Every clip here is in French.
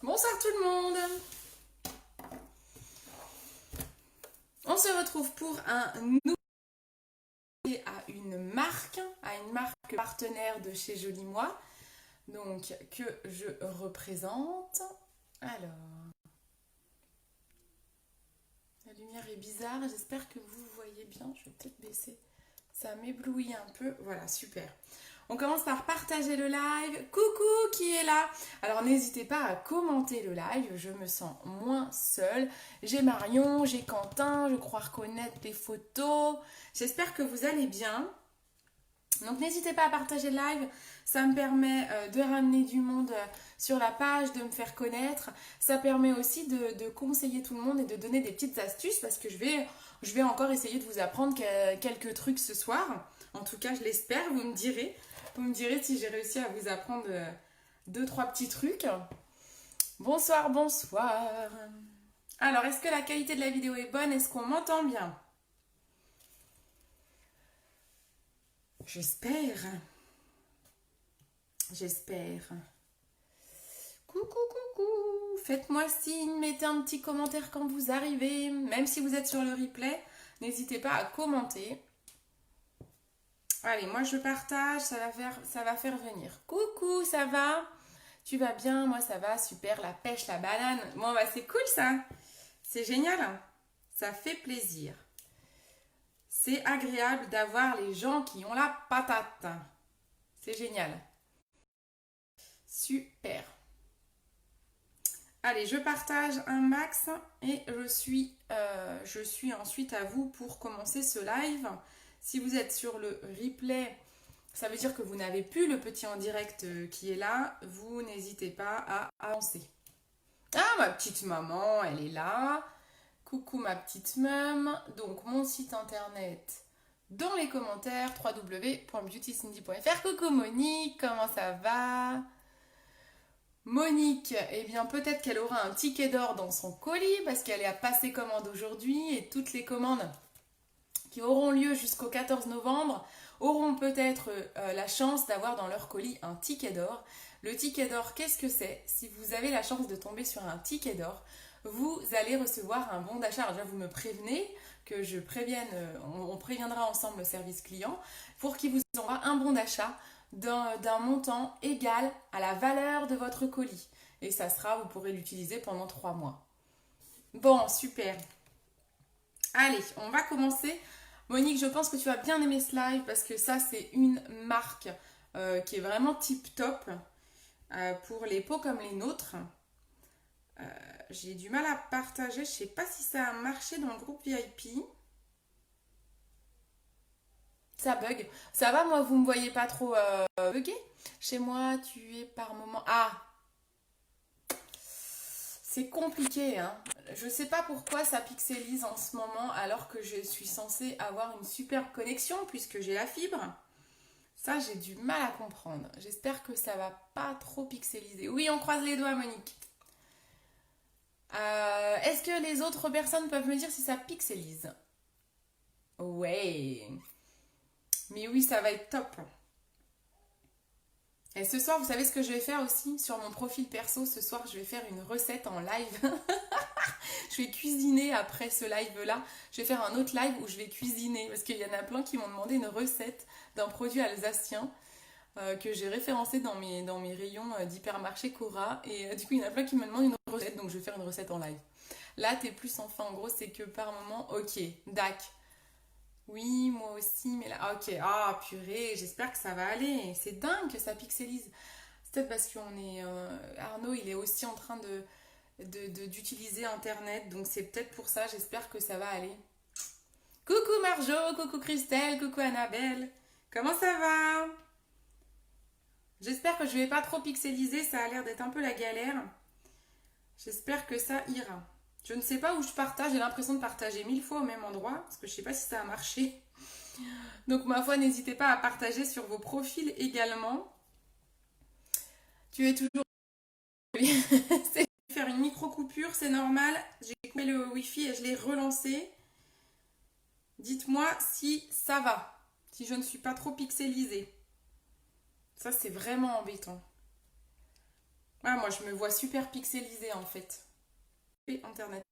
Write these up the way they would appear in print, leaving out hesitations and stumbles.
Bonsoir tout le monde. On se retrouve pour un nouveau à une marque partenaire de chez Joli Moi, donc que je représente. Alors, la lumière est bizarre, j'espère que vous voyez bien, je vais peut-être baisser, ça m'éblouit un peu, voilà, super. On commence par partager le live. Coucou qui est là. Alors n'hésitez pas à commenter le live, je me sens moins seule. J'ai Marion, j'ai Quentin, je crois reconnaître les photos. J'espère que vous allez bien. Donc n'hésitez pas à partager le live, ça me permet de ramener du monde sur la page, de me faire connaître. Ça permet aussi de conseiller tout le monde et de donner des petites astuces parce que je vais encore essayer de vous apprendre quelques trucs ce soir. En tout cas, je l'espère, vous me direz. Vous me direz si j'ai réussi à vous apprendre 2-3 petits trucs. Bonsoir, bonsoir. Alors, est-ce que la qualité de la vidéo est bonne? Est-ce qu'on m'entend bien? J'espère. J'espère. Coucou, coucou. Faites-moi signe, mettez un petit commentaire quand vous arrivez. Même si vous êtes sur le replay, n'hésitez pas à commenter. Allez, moi je partage, ça va faire venir. Coucou, ça va? Tu vas bien? Moi ça va, super, la pêche, la banane. Bon bah c'est cool ça. C'est génial. Ça fait plaisir. C'est agréable d'avoir les gens qui ont la patate. C'est génial. Super. Allez, je partage un max et je suis ensuite à vous pour commencer ce live. Si vous êtes sur le replay, ça veut dire que vous n'avez plus le petit en direct qui est là. Vous n'hésitez pas à avancer. Ah, ma petite maman, elle est là. Coucou ma petite mum. Donc, mon site internet dans les commentaires, www.beautycindy.fr. Coucou Monique, comment ça va? Monique, eh bien peut-être qu'elle aura un ticket d'or dans son colis parce qu'elle a passé commande aujourd'hui et toutes les commandes qui auront lieu jusqu'au 14 novembre auront peut-être la chance d'avoir dans leur colis un ticket d'or. Le ticket d'or, qu'est-ce que c'est? Si vous avez la chance de tomber sur un ticket d'or, vous allez recevoir un bon d'achat. Alors déjà, vous me prévenez que je prévienne, on préviendra ensemble le service client pour qu'il vous envoie un bon d'achat d'un montant égal à la valeur de votre colis. Et ça sera, vous pourrez l'utiliser pendant 3 mois. Bon, super. Allez, on va commencer. Monique, je pense que tu vas bien aimer ce live parce que ça, c'est une marque qui est vraiment tip top pour les peaux comme les nôtres. J'ai du mal à partager. Je ne sais pas si ça a marché dans le groupe VIP. Ça bug. Ça va, moi, vous me voyez pas trop bugger? Chez moi, tu es par moment... Ah! C'est compliqué, hein. Je sais pas pourquoi ça pixelise en ce moment alors que je suis censée avoir une super connexion puisque j'ai la fibre. Ça, j'ai du mal à comprendre. J'espère que ça va pas trop pixeliser. Oui, on croise les doigts, Monique. Est-ce que les autres personnes peuvent me dire si ça pixelise? Ouais. Mais oui, ça va être top. Et ce soir, vous savez ce que je vais faire aussi sur mon profil perso? Ce soir, je vais faire une recette en live. Je vais cuisiner après ce live-là. Je vais faire un autre live où je vais cuisiner. Parce qu'il y en a plein qui m'ont demandé une recette d'un produit alsacien que j'ai référencé dans mes rayons d'hypermarché Cora. Et du coup, il y en a plein qui me demandent une recette. Donc, je vais faire une recette en live. Là, t'es plus enfin. En gros, c'est que par moment, ok, dac. Oui, moi aussi, mais là, ok, ah purée, j'espère que ça va aller. C'est dingue que ça pixelise. C'est peut-être parce qu'on est. Arnaud, il est aussi en train d'utiliser Internet, donc c'est peut-être pour ça, j'espère que ça va aller. Coucou Marjo, coucou Christelle, coucou Annabelle. Comment ça va? J'espère que je vais pas trop pixeliser, ça a l'air d'être un peu la galère. J'espère que ça ira. Je ne sais pas où je partage, j'ai l'impression de partager 1000 fois au même endroit, parce que je ne sais pas si ça a marché. Donc ma foi, n'hésitez pas à partager sur vos profils également. Tu es toujours... C'est faire une micro-coupure, c'est normal. J'ai coupé le Wi-Fi et je l'ai relancé. Dites-moi si ça va, si je ne suis pas trop pixelisée. Ça, c'est vraiment embêtant. Ah, moi, je me vois super pixelisée en fait. Et Internet.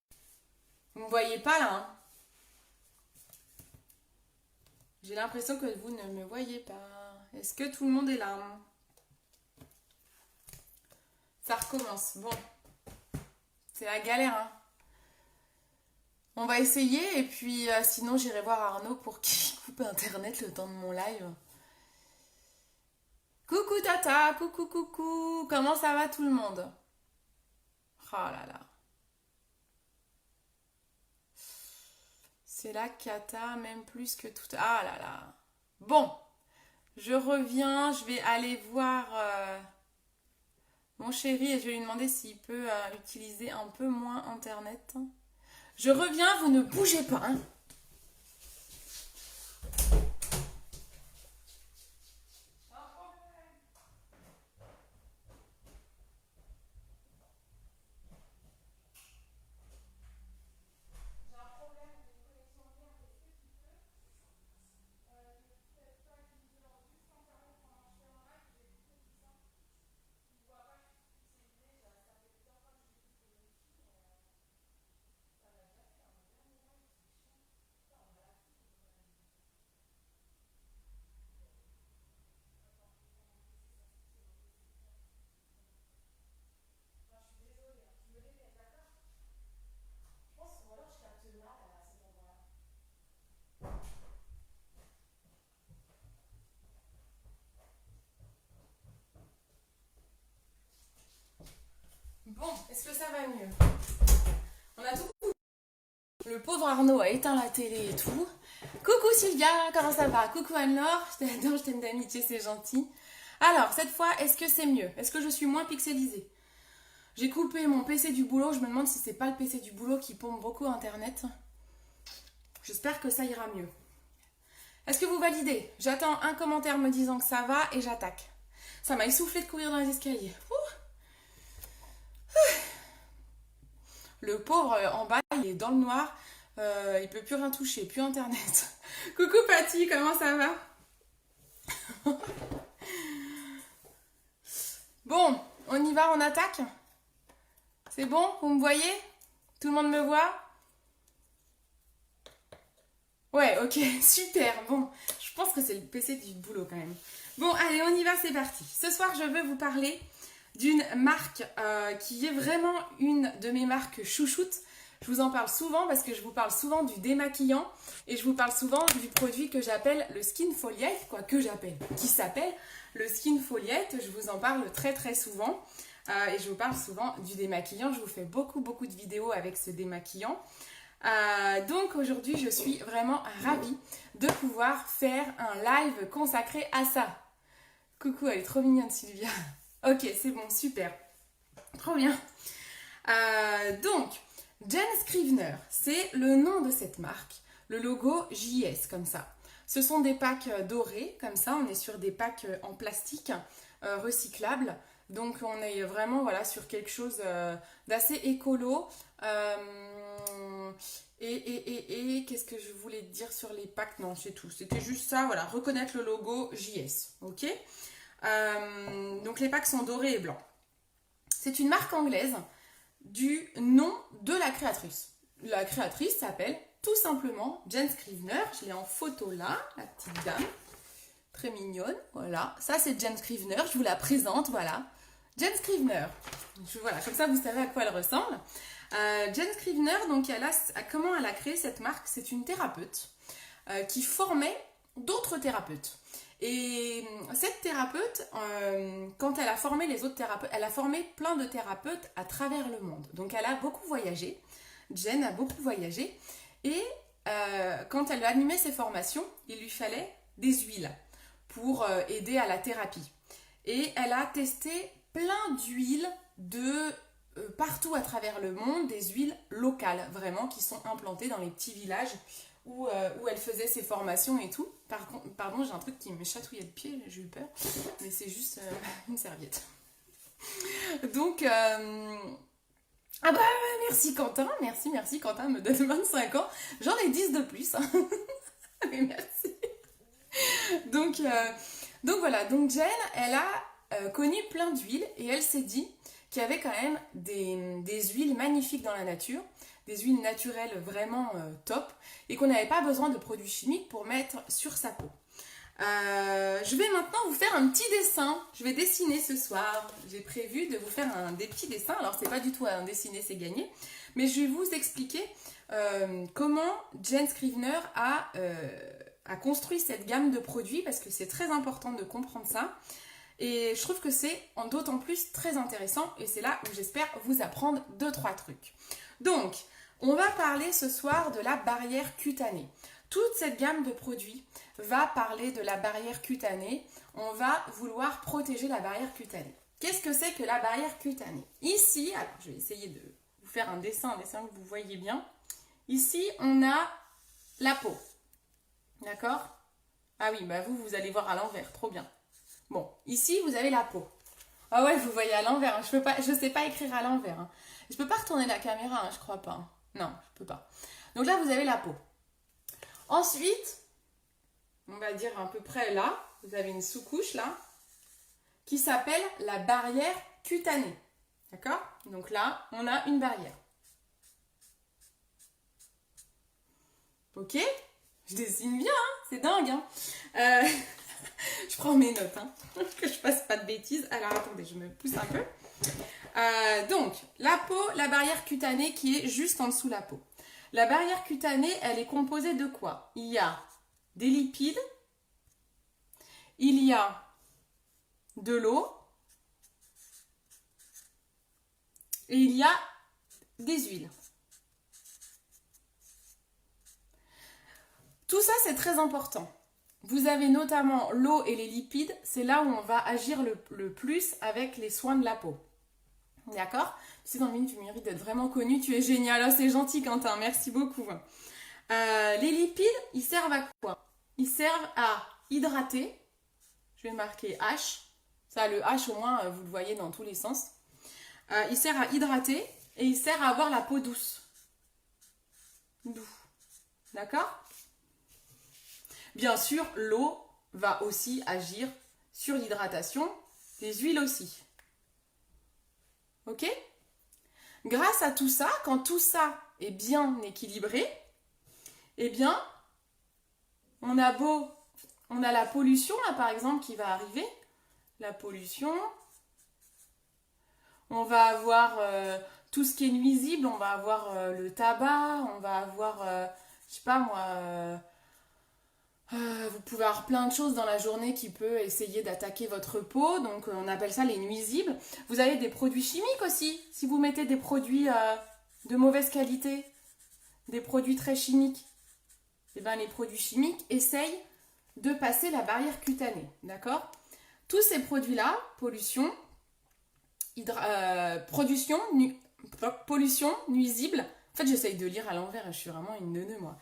Vous me voyez pas là, hein? J'ai l'impression que vous ne me voyez pas. Est-ce que tout le monde est là, hein? Ça recommence. Bon, c'est la galère, hein. On va essayer et puis sinon j'irai voir Arnaud pour qu'il coupe Internet le temps de mon live. Coucou Tata, coucou coucou, comment ça va tout le monde? Oh là là, c'est la cata même plus que tout. Ah là là. Bon, je reviens, je vais aller voir mon chéri et je vais lui demander s'il peut utiliser un peu moins Internet. Je reviens, vous ne bougez pas, hein. Bon, est-ce que ça va mieux? On a tout. Le pauvre Arnaud a éteint la télé et tout. Coucou Sylvia, comment ça va? Coucou Anne-Laure, je t'adore, je t'aime d'amitié, c'est gentil. Alors, cette fois, est-ce que c'est mieux? Est-ce que je suis moins pixelisée? J'ai coupé mon PC du boulot, je me demande si c'est pas le PC du boulot qui pompe beaucoup Internet. J'espère que ça ira mieux. Est-ce que vous validez? J'attends un commentaire me disant que ça va et j'attaque. Ça m'a essoufflé de courir dans les escaliers. Le pauvre en bas, il est dans le noir. Il peut plus rien toucher, plus internet. Coucou Patty, comment ça va? Bon, on y va, on attaque? C'est bon? Vous me voyez? Tout le monde me voit? Ouais, ok, super. Bon, je pense que c'est le PC du boulot quand même. Bon, allez, on y va, c'est parti. Ce soir, je veux vous parler d'une marque qui est vraiment une de mes marques chouchoutes. Je vous en parle souvent parce que je vous parle souvent du démaquillant et je vous parle souvent du produit que j'appelle le Skin Foliate, qui s'appelle le Skin Foliate. Je vous en parle très très souvent et je vous parle souvent du démaquillant. Je vous fais beaucoup de vidéos avec ce démaquillant. Donc aujourd'hui, je suis vraiment ravie de pouvoir faire un live consacré à ça. Coucou, elle est trop mignonne Sylvia. Ok, c'est bon, super. Trop bien. Donc, Jen Scrivener, c'est le nom de cette marque. Le logo JS, comme ça. Ce sont des packs dorés, comme ça. On est sur des packs en plastique recyclables. Donc, on est vraiment voilà, sur quelque chose d'assez écolo. Et qu'est-ce que je voulais dire sur les packs? Non, c'est tout. C'était juste ça, voilà, reconnaître le logo JS. Ok. Donc les packs sont dorés et blancs. C'est une marque anglaise du nom de la créatrice. La créatrice s'appelle tout simplement Jen Scrivener. Je l'ai en photo là, la petite dame. Très mignonne, voilà. Ça c'est Jen Scrivener, je vous la présente, voilà. Jen Scrivener. Voilà, comme ça vous savez à quoi elle ressemble. Jen Scrivener, donc comment elle a créé cette marque? C'est une thérapeute qui formait d'autres thérapeutes. Et cette thérapeute, quand elle a formé les autres thérapeutes, elle a formé plein de thérapeutes à travers le monde. Donc elle a beaucoup voyagé. Jen a beaucoup voyagé. Et quand elle animait ses formations, il lui fallait des huiles pour aider à la thérapie. Et elle a testé plein d'huiles de partout à travers le monde, des huiles locales, vraiment, qui sont implantées dans les petits villages où elle faisait ses formations et tout. Pardon, j'ai un truc qui me chatouillait le pied, j'ai eu peur, mais c'est juste une serviette. Donc, ah bah merci Quentin, merci Quentin me donne 25 ans, j'en ai 10 de plus, hein. Mais merci. Donc voilà, donc Jen, elle a connu plein d'huiles et elle s'est dit qu'il y avait quand même des huiles magnifiques dans la nature, des huiles naturelles vraiment top, et qu'on n'avait pas besoin de produits chimiques pour mettre sur sa peau. Je vais maintenant vous faire un petit dessin. Je vais dessiner ce soir. J'ai prévu de vous faire des petits dessins. Alors, c'est pas du tout un dessiner, c'est gagner. Mais je vais vous expliquer comment Jen Scrivener a construit cette gamme de produits parce que c'est très important de comprendre ça. Et je trouve que c'est d'autant plus très intéressant et c'est là où j'espère vous apprendre 2-3 trucs. Donc, on va parler ce soir de la barrière cutanée. Toute cette gamme de produits va parler de la barrière cutanée. On va vouloir protéger la barrière cutanée. Qu'est-ce que c'est que la barrière cutanée? Ici, alors je vais essayer de vous faire un dessin que vous voyez bien. Ici, on a la peau. D'accord? Ah oui, bah vous allez voir à l'envers, trop bien. Bon, ici, vous avez la peau. Ah ouais, vous voyez à l'envers. Hein. Je sais pas écrire à l'envers. Hein. Je peux pas retourner la caméra, hein, je crois pas. Hein. Non, je peux pas. Donc là, vous avez la peau. Ensuite, on va dire à peu près là, vous avez une sous-couche là, qui s'appelle la barrière cutanée. D'accord? Donc là, on a une barrière. Ok? Je dessine bien, hein, c'est dingue. Hein, je prends mes notes, hein, que je fasse pas de bêtises. Alors attendez, je me pousse un peu. Donc, la peau, la barrière cutanée qui est juste en dessous de la peau. La barrière cutanée, elle est composée de quoi? Il y a des lipides, il y a de l'eau et il y a des huiles. Tout ça, c'est très important. Vous avez notamment l'eau et les lipides, c'est là où on va agir le plus avec les soins de la peau. D'accord? Tu sais, dans le milieu, tu mérites d'être vraiment connu, tu es génial. Oh, c'est gentil, Quentin, merci beaucoup. Les lipides, ils servent à quoi? Ils servent à hydrater. Je vais marquer H. Ça, le H, au moins, vous le voyez dans tous les sens. Il sert à hydrater et il sert à avoir la peau douce. Doux. D'accord? Bien sûr, l'eau va aussi agir sur l'hydratation, les huiles aussi. Ok? Grâce à tout ça, quand tout ça est bien équilibré, eh bien, on a la pollution là par exemple qui va arriver. La pollution. On va avoir tout ce qui est nuisible, on va avoir le tabac, on va avoir, je sais pas moi, vous pouvez avoir plein de choses dans la journée qui peut essayer d'attaquer votre peau, donc on appelle ça les nuisibles. Vous avez des produits chimiques aussi, si vous mettez des produits de mauvaise qualité, des produits très chimiques, et bien les produits chimiques essayent de passer la barrière cutanée, d'accord? Tous ces produits-là, pollution, pollution, nuisible, en fait j'essaye de lire à l'envers, je suis vraiment une neuneu moi.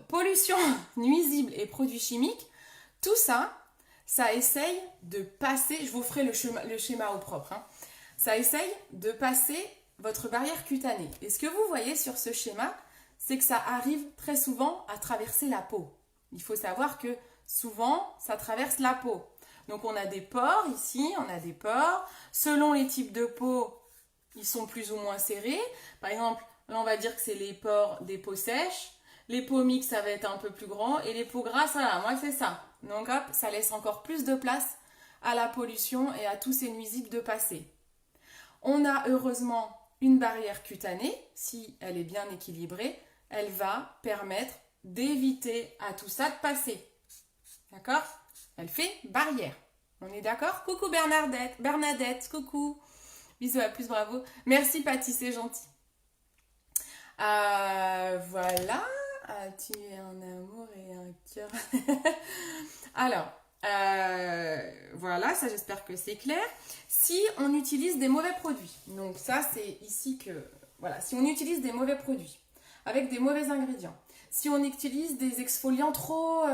Pollution, nuisible et produits chimiques, tout ça, ça essaye de passer, je vous ferai le schéma au propre, hein, ça essaye de passer votre barrière cutanée. Et ce que vous voyez sur ce schéma, c'est que ça arrive très souvent à traverser la peau. Il faut savoir que souvent, ça traverse la peau. Donc on a des pores ici, on a des pores. Selon les types de peau, ils sont plus ou moins serrés. Par exemple, là on va dire que c'est les pores des peaux sèches. Les peaux mixtes, ça va être un peu plus grand. Et les peaux grasses, voilà, moi c'est ça. Donc hop, ça laisse encore plus de place à la pollution et à tous ces nuisibles de passer. On a heureusement une barrière cutanée. Si elle est bien équilibrée, elle va permettre d'éviter à tout ça de passer. D'accord? Elle fait barrière. On est d'accord? Coucou Bernadette, coucou. Bisous à plus, bravo. Merci Patty, c'est gentil. Voilà. Tu es un amour et un cœur. Alors, voilà, ça j'espère que c'est clair. Si on utilise des mauvais produits, donc ça c'est ici que, voilà, si on utilise des mauvais produits avec des mauvais ingrédients, si on utilise des exfoliants trop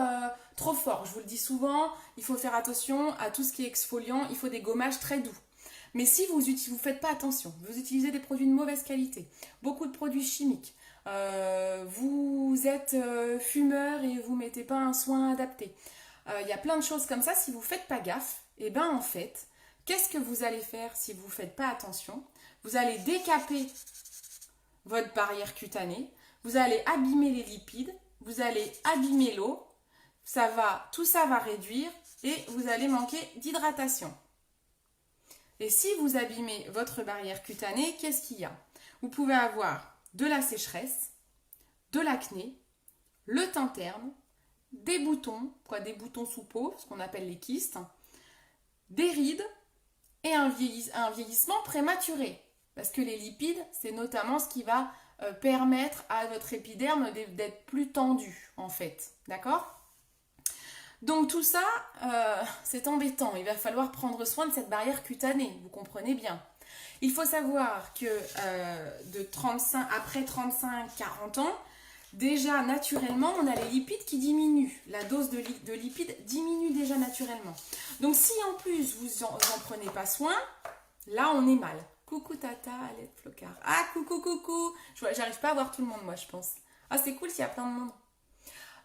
forts, je vous le dis souvent, il faut faire attention à tout ce qui est exfoliant, il faut des gommages très doux. Mais si vous ne faites pas attention, vous utilisez des produits de mauvaise qualité, beaucoup de produits chimiques, vous êtes fumeur et vous ne mettez pas un soin adapté, il y a plein de choses comme ça, si vous ne faites pas gaffe, et ben en fait, qu'est-ce que vous allez faire si vous ne faites pas attention? Vous allez décaper votre barrière cutanée, vous allez abîmer les lipides, vous allez abîmer l'eau, tout ça va réduire et vous allez manquer d'hydratation. Et si vous abîmez votre barrière cutanée, qu'est-ce qu'il y a? Vous pouvez avoir de la sécheresse, de l'acné, le teint terne, des boutons sous peau, ce qu'on appelle les kystes, des rides et un vieillissement prématuré. Parce que les lipides, c'est notamment ce qui va permettre à votre épiderme d'être plus tendu, en fait. D'accord? Donc tout ça, c'est embêtant. Il va falloir prendre soin de cette barrière cutanée, vous comprenez bien. Il faut savoir que après 35-40 ans, déjà naturellement, on a les lipides qui diminuent. La dose de lipides diminue déjà naturellement. Donc si en plus vous en prenez pas soin, là on est mal. Coucou Tata, Alette Flocard. Ah coucou. J'arrive pas à voir tout le monde moi je pense. Ah c'est cool s'il y a plein de monde.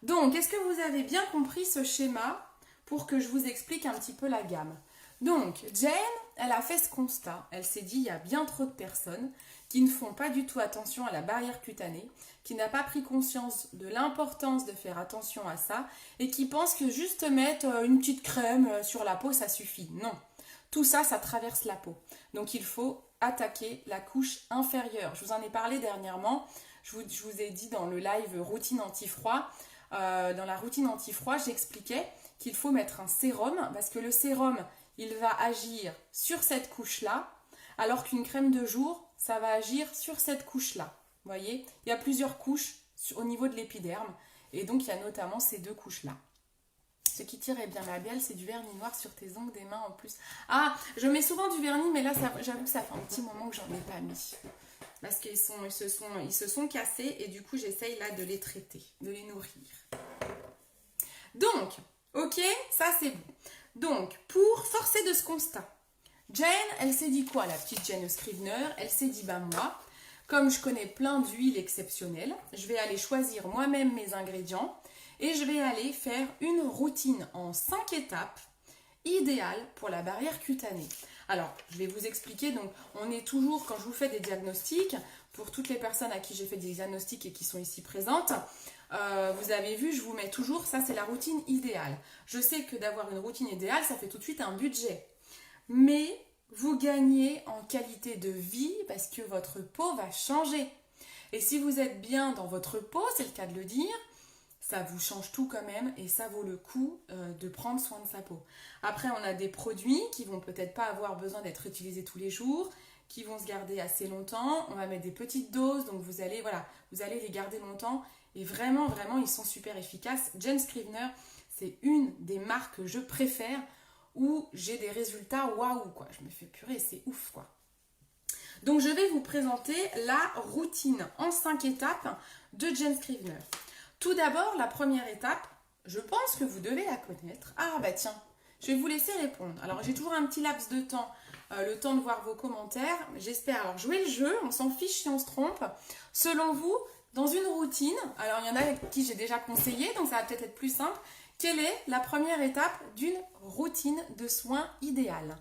Donc, est-ce que vous avez bien compris ce schéma pour que je vous explique un petit peu la gamme? Donc, Jane, elle a fait ce constat. Elle s'est dit, il y a bien trop de personnes qui ne font pas du tout attention à la barrière cutanée, qui n'ont pas pris conscience de l'importance de faire attention à ça et qui pensent que juste mettre une petite crème sur la peau, ça suffit. Non, tout ça, ça traverse la peau. Donc, il faut attaquer la couche inférieure. Je vous en ai parlé dernièrement. Je vous ai dit dans le live routine anti-froid. Dans la routine anti-froid, j'expliquais qu'il faut mettre un sérum parce que le sérum, il va agir sur cette couche-là, alors qu'une crème de jour, ça va agir sur cette couche-là. Vous voyez, il y a plusieurs couches au niveau de l'épiderme et donc il y a notamment ces deux couches-là. Ce qui tirait bien labial, c'est du vernis noir sur tes ongles des mains en plus. Ah, je mets souvent du vernis, mais là, j'avoue que ça fait un petit moment que j'en ai pas mis. Parce qu'ils se sont cassés et du coup j'essaye là de les traiter, de les nourrir. Donc, ok, ça c'est bon. Donc, pour forcer de ce constat, Jane, elle s'est dit quoi, la petite Jane Scrivener? Elle s'est dit, moi, comme je connais plein d'huiles exceptionnelles, je vais aller choisir moi-même mes ingrédients et je vais aller faire une routine en 5 étapes idéale pour la barrière cutanée. Alors, je vais vous expliquer, donc on est toujours, quand je vous fais des diagnostics, pour toutes les personnes à qui j'ai fait des diagnostics et qui sont ici présentes, vous avez vu, je vous mets toujours, ça c'est la routine idéale. Je sais que d'avoir une routine idéale, ça fait tout de suite un budget. Mais vous gagnez en qualité de vie parce que votre peau va changer. Et si vous êtes bien dans votre peau, c'est le cas de le dire, ça vous change tout quand même et ça vaut le coup de prendre soin de sa peau. Après, on a des produits qui vont peut-être pas avoir besoin d'être utilisés tous les jours, qui vont se garder assez longtemps. On va mettre des petites doses, donc vous allez les garder longtemps. Et vraiment, ils sont super efficaces. Jane Scrivener, c'est une des marques que je préfère où j'ai des résultats waouh, quoi. Je me fais purée, c'est ouf, quoi. Donc, je vais vous présenter la routine en 5 étapes de Jane Scrivener. Tout d'abord, la première étape, je pense que vous devez la connaître. Ah bah tiens, je vais vous laisser répondre. Alors j'ai toujours un petit laps de temps, le temps de voir vos commentaires. J'espère alors jouer le jeu, on s'en fiche si on se trompe. Selon vous, dans une routine, alors il y en a avec qui j'ai déjà conseillé, donc ça va peut-être être plus simple. Quelle est la première étape d'une routine de soins idéale?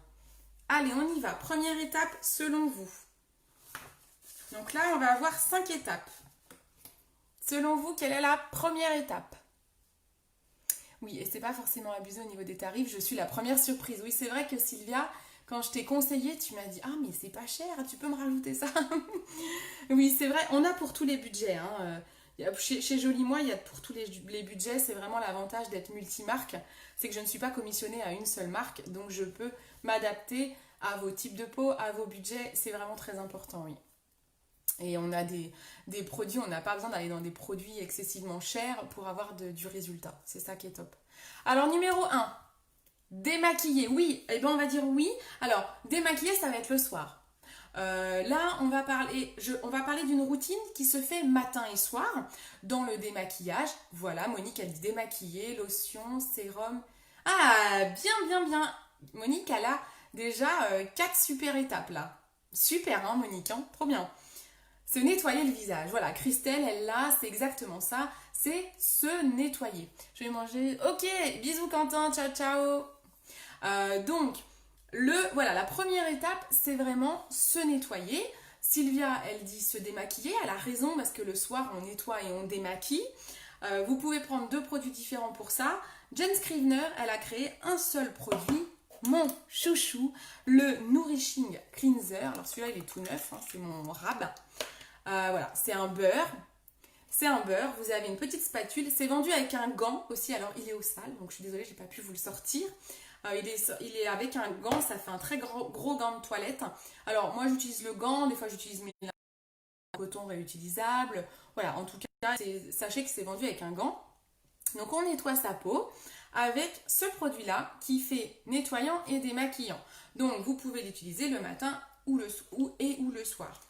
Allez, on y va. Première étape selon vous. Donc là, on va avoir 5 étapes. Selon vous, quelle est la première étape? Oui, et c'est pas forcément abusé au niveau des tarifs, je suis la première surprise. Oui, c'est vrai que Sylvia, quand je t'ai conseillé, tu m'as dit « Ah, mais c'est pas cher, tu peux me rajouter ça ?» Oui, c'est vrai, on a pour tous les budgets. Chez Jolie Moi, il y a pour tous les budgets, c'est vraiment l'avantage d'être multimarque. C'est que je ne suis pas commissionnée à une seule marque, donc je peux m'adapter à vos types de peau, à vos budgets. C'est vraiment très important, oui. Et on a des produits, on n'a pas besoin d'aller dans des produits excessivement chers pour avoir du résultat. C'est ça qui est top. Alors, numéro 1, démaquiller. Oui, eh bien on va dire oui. Alors, démaquiller, ça va être le soir. Là, on va parler d'une routine qui se fait matin et soir dans le démaquillage. Voilà, Monique, elle dit démaquiller, lotion, sérum. Ah, bien. Monique, elle a déjà 4 super étapes là. Super, hein, Monique, hein, trop bien. Se nettoyer le visage. Voilà, Christelle, elle l'a, c'est exactement ça. C'est se nettoyer. Je vais manger. Ok, bisous Quentin, ciao. Donc, Voilà, la première étape, c'est vraiment se nettoyer. Sylvia, elle dit se démaquiller. Elle a raison parce que le soir, on nettoie et on démaquille. Vous pouvez prendre 2 produits différents pour ça. Jen Scrivener, elle a créé un seul produit, mon chouchou, le Nourishing Cleanser. Alors celui-là, il est tout neuf, hein, c'est mon rab. Voilà, c'est un beurre. C'est un beurre, vous avez une petite spatule. C'est vendu avec un gant aussi, alors il est au sale, donc je suis désolée, j'ai pas pu vous le sortir. Il est avec un gant, ça fait un très gros gant de toilette. Alors moi j'utilise le gant, des fois j'utilise mes coton réutilisable. Voilà, en tout cas, sachez que c'est vendu avec un gant. Donc on nettoie sa peau avec ce produit-là qui fait nettoyant et démaquillant. Donc vous pouvez l'utiliser le matin ou le soir.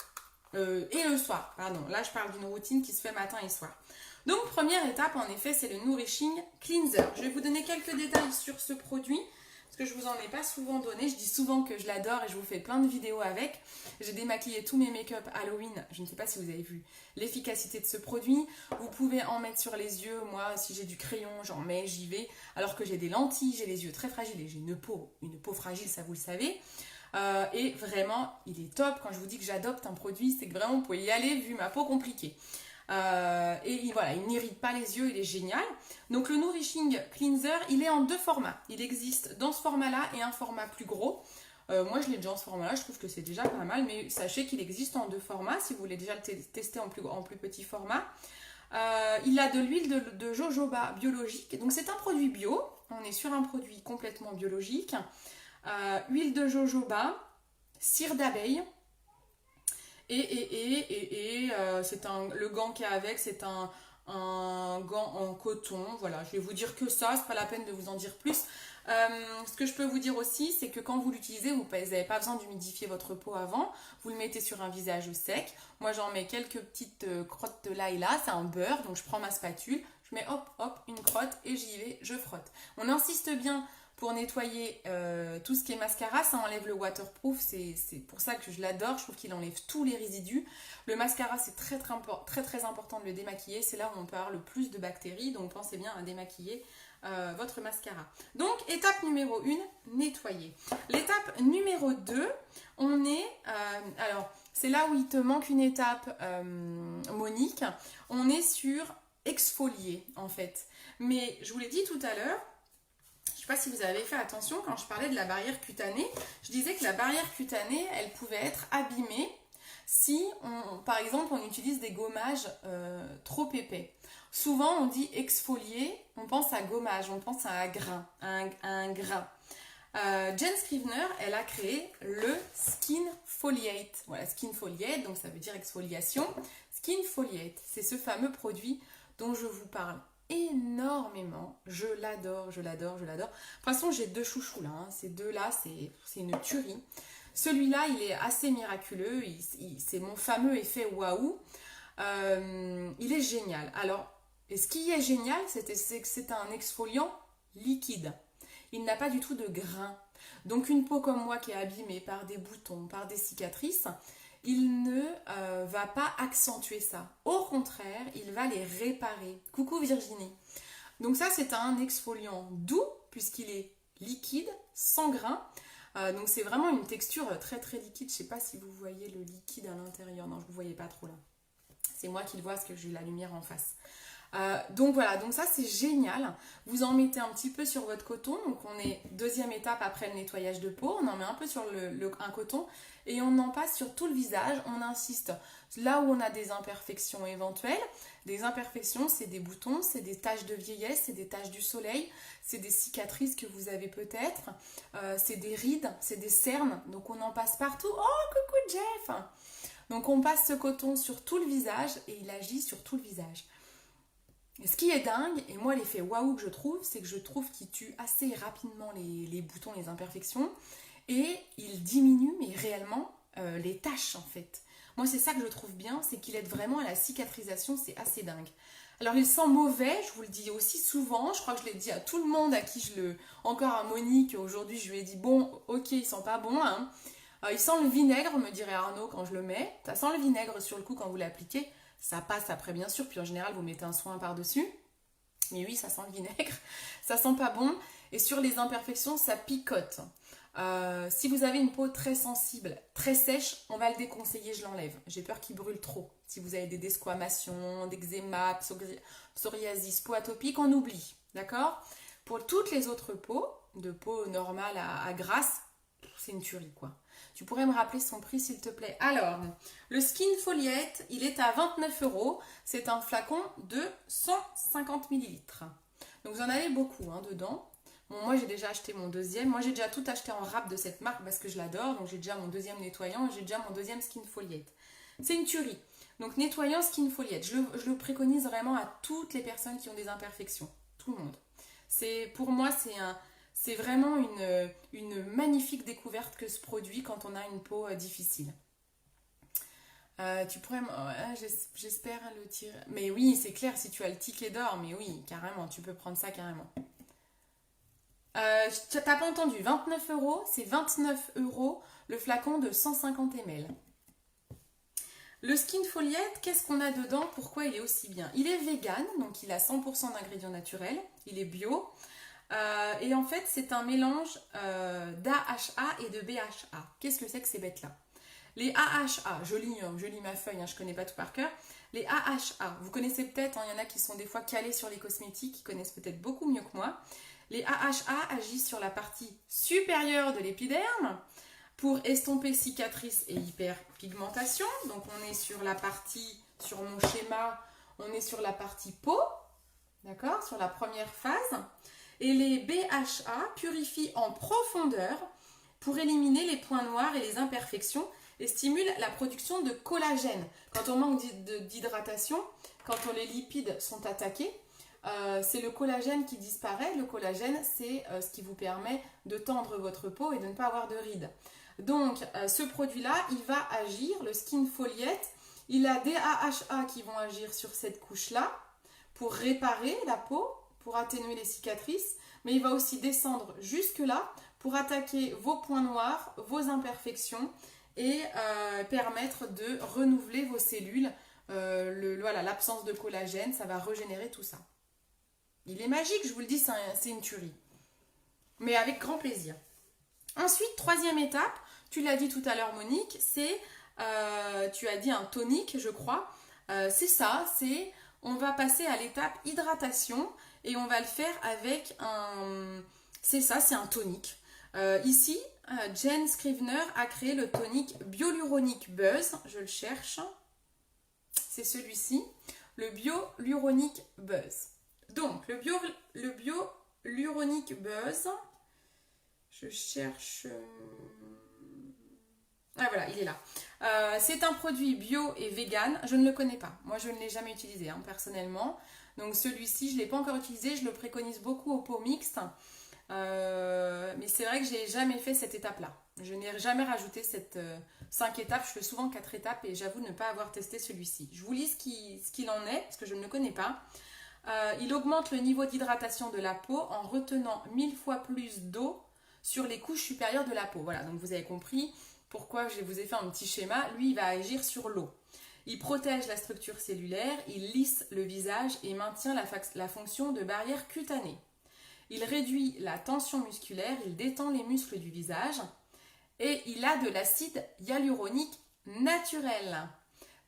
Et le soir, pardon. Là je parle d'une routine qui se fait matin et soir. Donc première étape en effet c'est le Nourishing Cleanser. Je vais vous donner quelques détails sur ce produit. Parce que je vous en ai pas souvent donné, je dis souvent que je l'adore et je vous fais plein de vidéos avec. J'ai démaquillé tous mes make-up Halloween, je ne sais pas si vous avez vu l'efficacité de ce produit. Vous pouvez en mettre sur les yeux, moi si j'ai du crayon j'en mets, j'y vais. Alors que j'ai des lentilles, j'ai les yeux très fragiles et j'ai une peau fragile, ça vous le savez. Et vraiment il est top, quand je vous dis que j'adopte un produit, c'est que vraiment vous pouvez y aller vu ma peau compliquée. Et voilà, il n'irrite pas les yeux, il est génial. Donc le Nourishing Cleanser, il est en 2 formats. Il existe dans ce format-là et un format plus gros. Moi je l'ai déjà en ce format-là, je trouve que c'est déjà pas mal, mais sachez qu'il existe en 2 formats si vous voulez déjà le tester en plus petit format. Il a de l'huile de jojoba biologique, donc c'est un produit bio, on est sur un produit complètement biologique. Huile de jojoba, cire d'abeille. Le gant qu'il y a avec, c'est un gant en coton. Voilà, je vais vous dire que ça, c'est pas la peine de vous en dire plus. Ce que je peux vous dire aussi, c'est que quand vous l'utilisez, vous n'avez pas besoin d'humidifier votre peau avant. Vous le mettez sur un visage sec. Moi, j'en mets quelques petites crottes de là et là. C'est un beurre, donc je prends ma spatule, je mets hop, une crotte et j'y vais, je frotte. On insiste bien pour nettoyer tout ce qui est mascara, ça enlève le waterproof, c'est pour ça que je l'adore, je trouve qu'il enlève tous les résidus. Le mascara, c'est très important de le démaquiller, c'est là où on peut avoir le plus de bactéries, donc pensez bien à démaquiller votre mascara. Donc étape numéro 1, nettoyer. L'étape numéro 2, on est, alors c'est là où il te manque une étape Monique, on est sur exfolier en fait. Mais je vous l'ai dit tout à l'heure, je ne sais pas si vous avez fait attention quand je parlais de la barrière cutanée. Je disais que la barrière cutanée, elle pouvait être abîmée si, par exemple, on utilise des gommages trop épais. Souvent, on dit exfolier, on pense à gommage, on pense à un grain. Jen Scrivener, elle a créé le Skin Foliate. Voilà, Skin Foliate, donc ça veut dire exfoliation. Skin Foliate, c'est ce fameux produit dont je vous parle énormément. Je l'adore. De toute façon, j'ai 2 chouchous là. Hein. Ces 2 là, c'est une tuerie. Celui-là, il est assez miraculeux. C'est mon fameux effet waouh. Il est génial. Alors, et ce qui est génial, c'est que c'est un exfoliant liquide. Il n'a pas du tout de grain. Donc, une peau comme moi qui est abîmée par des boutons, par des cicatrices, il ne va pas accentuer ça. Au contraire, il va les réparer. Coucou Virginie. Donc ça, c'est un exfoliant doux puisqu'il est liquide, sans grain. Donc c'est vraiment une texture très liquide. Je ne sais pas si vous voyez le liquide à l'intérieur. Non, je ne vous voyez pas trop là. C'est moi qui le vois parce que j'ai la lumière en face. Donc voilà, donc ça c'est génial. Vous en mettez un petit peu sur votre coton. Donc on est 2e étape après le nettoyage de peau. On en met un peu sur un coton et on en passe sur tout le visage. On insiste là où on a des imperfections éventuelles. Des imperfections, c'est des boutons, c'est des taches de vieillesse, c'est des taches du soleil, c'est des cicatrices que vous avez peut-être, c'est des rides, c'est des cernes. Donc on en passe partout. Oh coucou Jeff. Donc on passe ce coton sur tout le visage et il agit sur tout le visage. Et ce qui est dingue, et moi l'effet waouh que je trouve, c'est que je trouve qu'il tue assez rapidement les boutons, les imperfections, et il diminue mais réellement les taches en fait. Moi c'est ça que je trouve bien, c'est qu'il aide vraiment à la cicatrisation, c'est assez dingue. Alors il sent mauvais, je vous le dis aussi souvent, je crois que je l'ai dit à tout le monde, encore à Monique, aujourd'hui je lui ai dit bon ok il sent pas bon, hein. Il sent le vinaigre, me dirait Arnaud quand je le mets, ça sent le vinaigre sur le coup quand vous l'appliquez. Ça passe après bien sûr, puis en général vous mettez un soin par-dessus. Mais oui, ça sent le vinaigre, ça sent pas bon. Et sur les imperfections, ça picote. Si vous avez une peau très sensible, très sèche, on va le déconseiller, je l'enlève. J'ai peur qu'il brûle trop. Si vous avez des desquamations, d'eczéma, psoriasis, peau atopique, on oublie. D'accord? Pour toutes les autres peaux, de peau normale à grasse, c'est une tuerie quoi. Tu pourrais me rappeler son prix s'il te plaît? Alors, le Skin Foliette, il est à 29 euros. C'est un flacon de 150 millilitres. Donc vous en avez beaucoup dedans. Bon, moi j'ai déjà acheté mon deuxième. Moi j'ai déjà tout acheté en rap de cette marque parce que je l'adore. Donc j'ai déjà mon deuxième nettoyant et j'ai déjà mon deuxième Skin Foliette. C'est une tuerie. Donc nettoyant Skin Foliette. Je le préconise vraiment à toutes les personnes qui ont des imperfections. Tout le monde. Pour moi, c'est vraiment une magnifique découverte que ce produit quand on a une peau difficile. Tu pourrais... j'espère le tirer. Mais oui, c'est clair, si tu as le ticket d'or, mais oui, carrément, tu peux prendre ça carrément. T'as pas entendu, 29 euros, c'est 29 euros le flacon de 150 ml. Le Skin Foliette, qu'est-ce qu'on a dedans? Pourquoi il est aussi bien? Il est vegan, donc il a 100% d'ingrédients naturels, il est bio. Et en fait, c'est un mélange d'AHA et de BHA. Qu'est-ce que c'est que ces bêtes-là? Les AHA, je lis ma feuille, je ne connais pas tout par cœur. Les AHA, vous connaissez peut-être, il y en a qui sont des fois calés sur les cosmétiques, qui connaissent peut-être beaucoup mieux que moi. Les AHA agissent sur la partie supérieure de l'épiderme pour estomper cicatrices et hyperpigmentation. Donc on est sur mon schéma, on est sur la partie peau, d'accord, sur la première phase. Et les BHA purifient en profondeur pour éliminer les points noirs et les imperfections et stimulent la production de collagène. Quand on manque d'hydratation, quand les lipides sont attaqués, c'est le collagène qui disparaît. Le collagène, c'est ce qui vous permet de tendre votre peau et de ne pas avoir de rides. Donc, ce produit-là, il va agir, le Skin Foliette, il a des AHA qui vont agir sur cette couche-là pour réparer la peau, pour atténuer les cicatrices, mais il va aussi descendre jusque-là pour attaquer vos points noirs, vos imperfections et permettre de renouveler vos cellules. L'absence de collagène, ça va régénérer tout ça. Il est magique, je vous le dis, c'est une tuerie. Mais avec grand plaisir. Ensuite, troisième étape, tu l'as dit tout à l'heure Monique, tu as dit un tonique, je crois. C'est ça, on va passer à l'étape hydratation et on va le faire avec c'est un tonique. Ici, Jen Scrivener a créé le tonique Bioluronic Buzz. Je le cherche. C'est celui-ci. Le Bioluronic Buzz. Donc, le Bioluronic Buzz. Je cherche... Ah voilà, il est là. C'est un produit bio et vegan. Je ne le connais pas. Moi, je ne l'ai jamais utilisé personnellement. Donc celui-ci, je ne l'ai pas encore utilisé. Je le préconise beaucoup aux peaux mixtes. Mais c'est vrai que je n'ai jamais fait cette étape-là. Je n'ai jamais rajouté 5 étapes. Je fais souvent 4 étapes et j'avoue ne pas avoir testé celui-ci. Je vous lis ce qu'il en est parce que je ne le connais pas. Il augmente le niveau d'hydratation de la peau en retenant 1000 fois plus d'eau sur les couches supérieures de la peau. Voilà, donc vous avez compris pourquoi je vous ai fait un petit schéma. Lui, il va agir sur l'eau. Il protège la structure cellulaire, il lisse le visage et maintient la fonction de barrière cutanée. Il réduit la tension musculaire, il détend les muscles du visage et il a de l'acide hyaluronique naturel.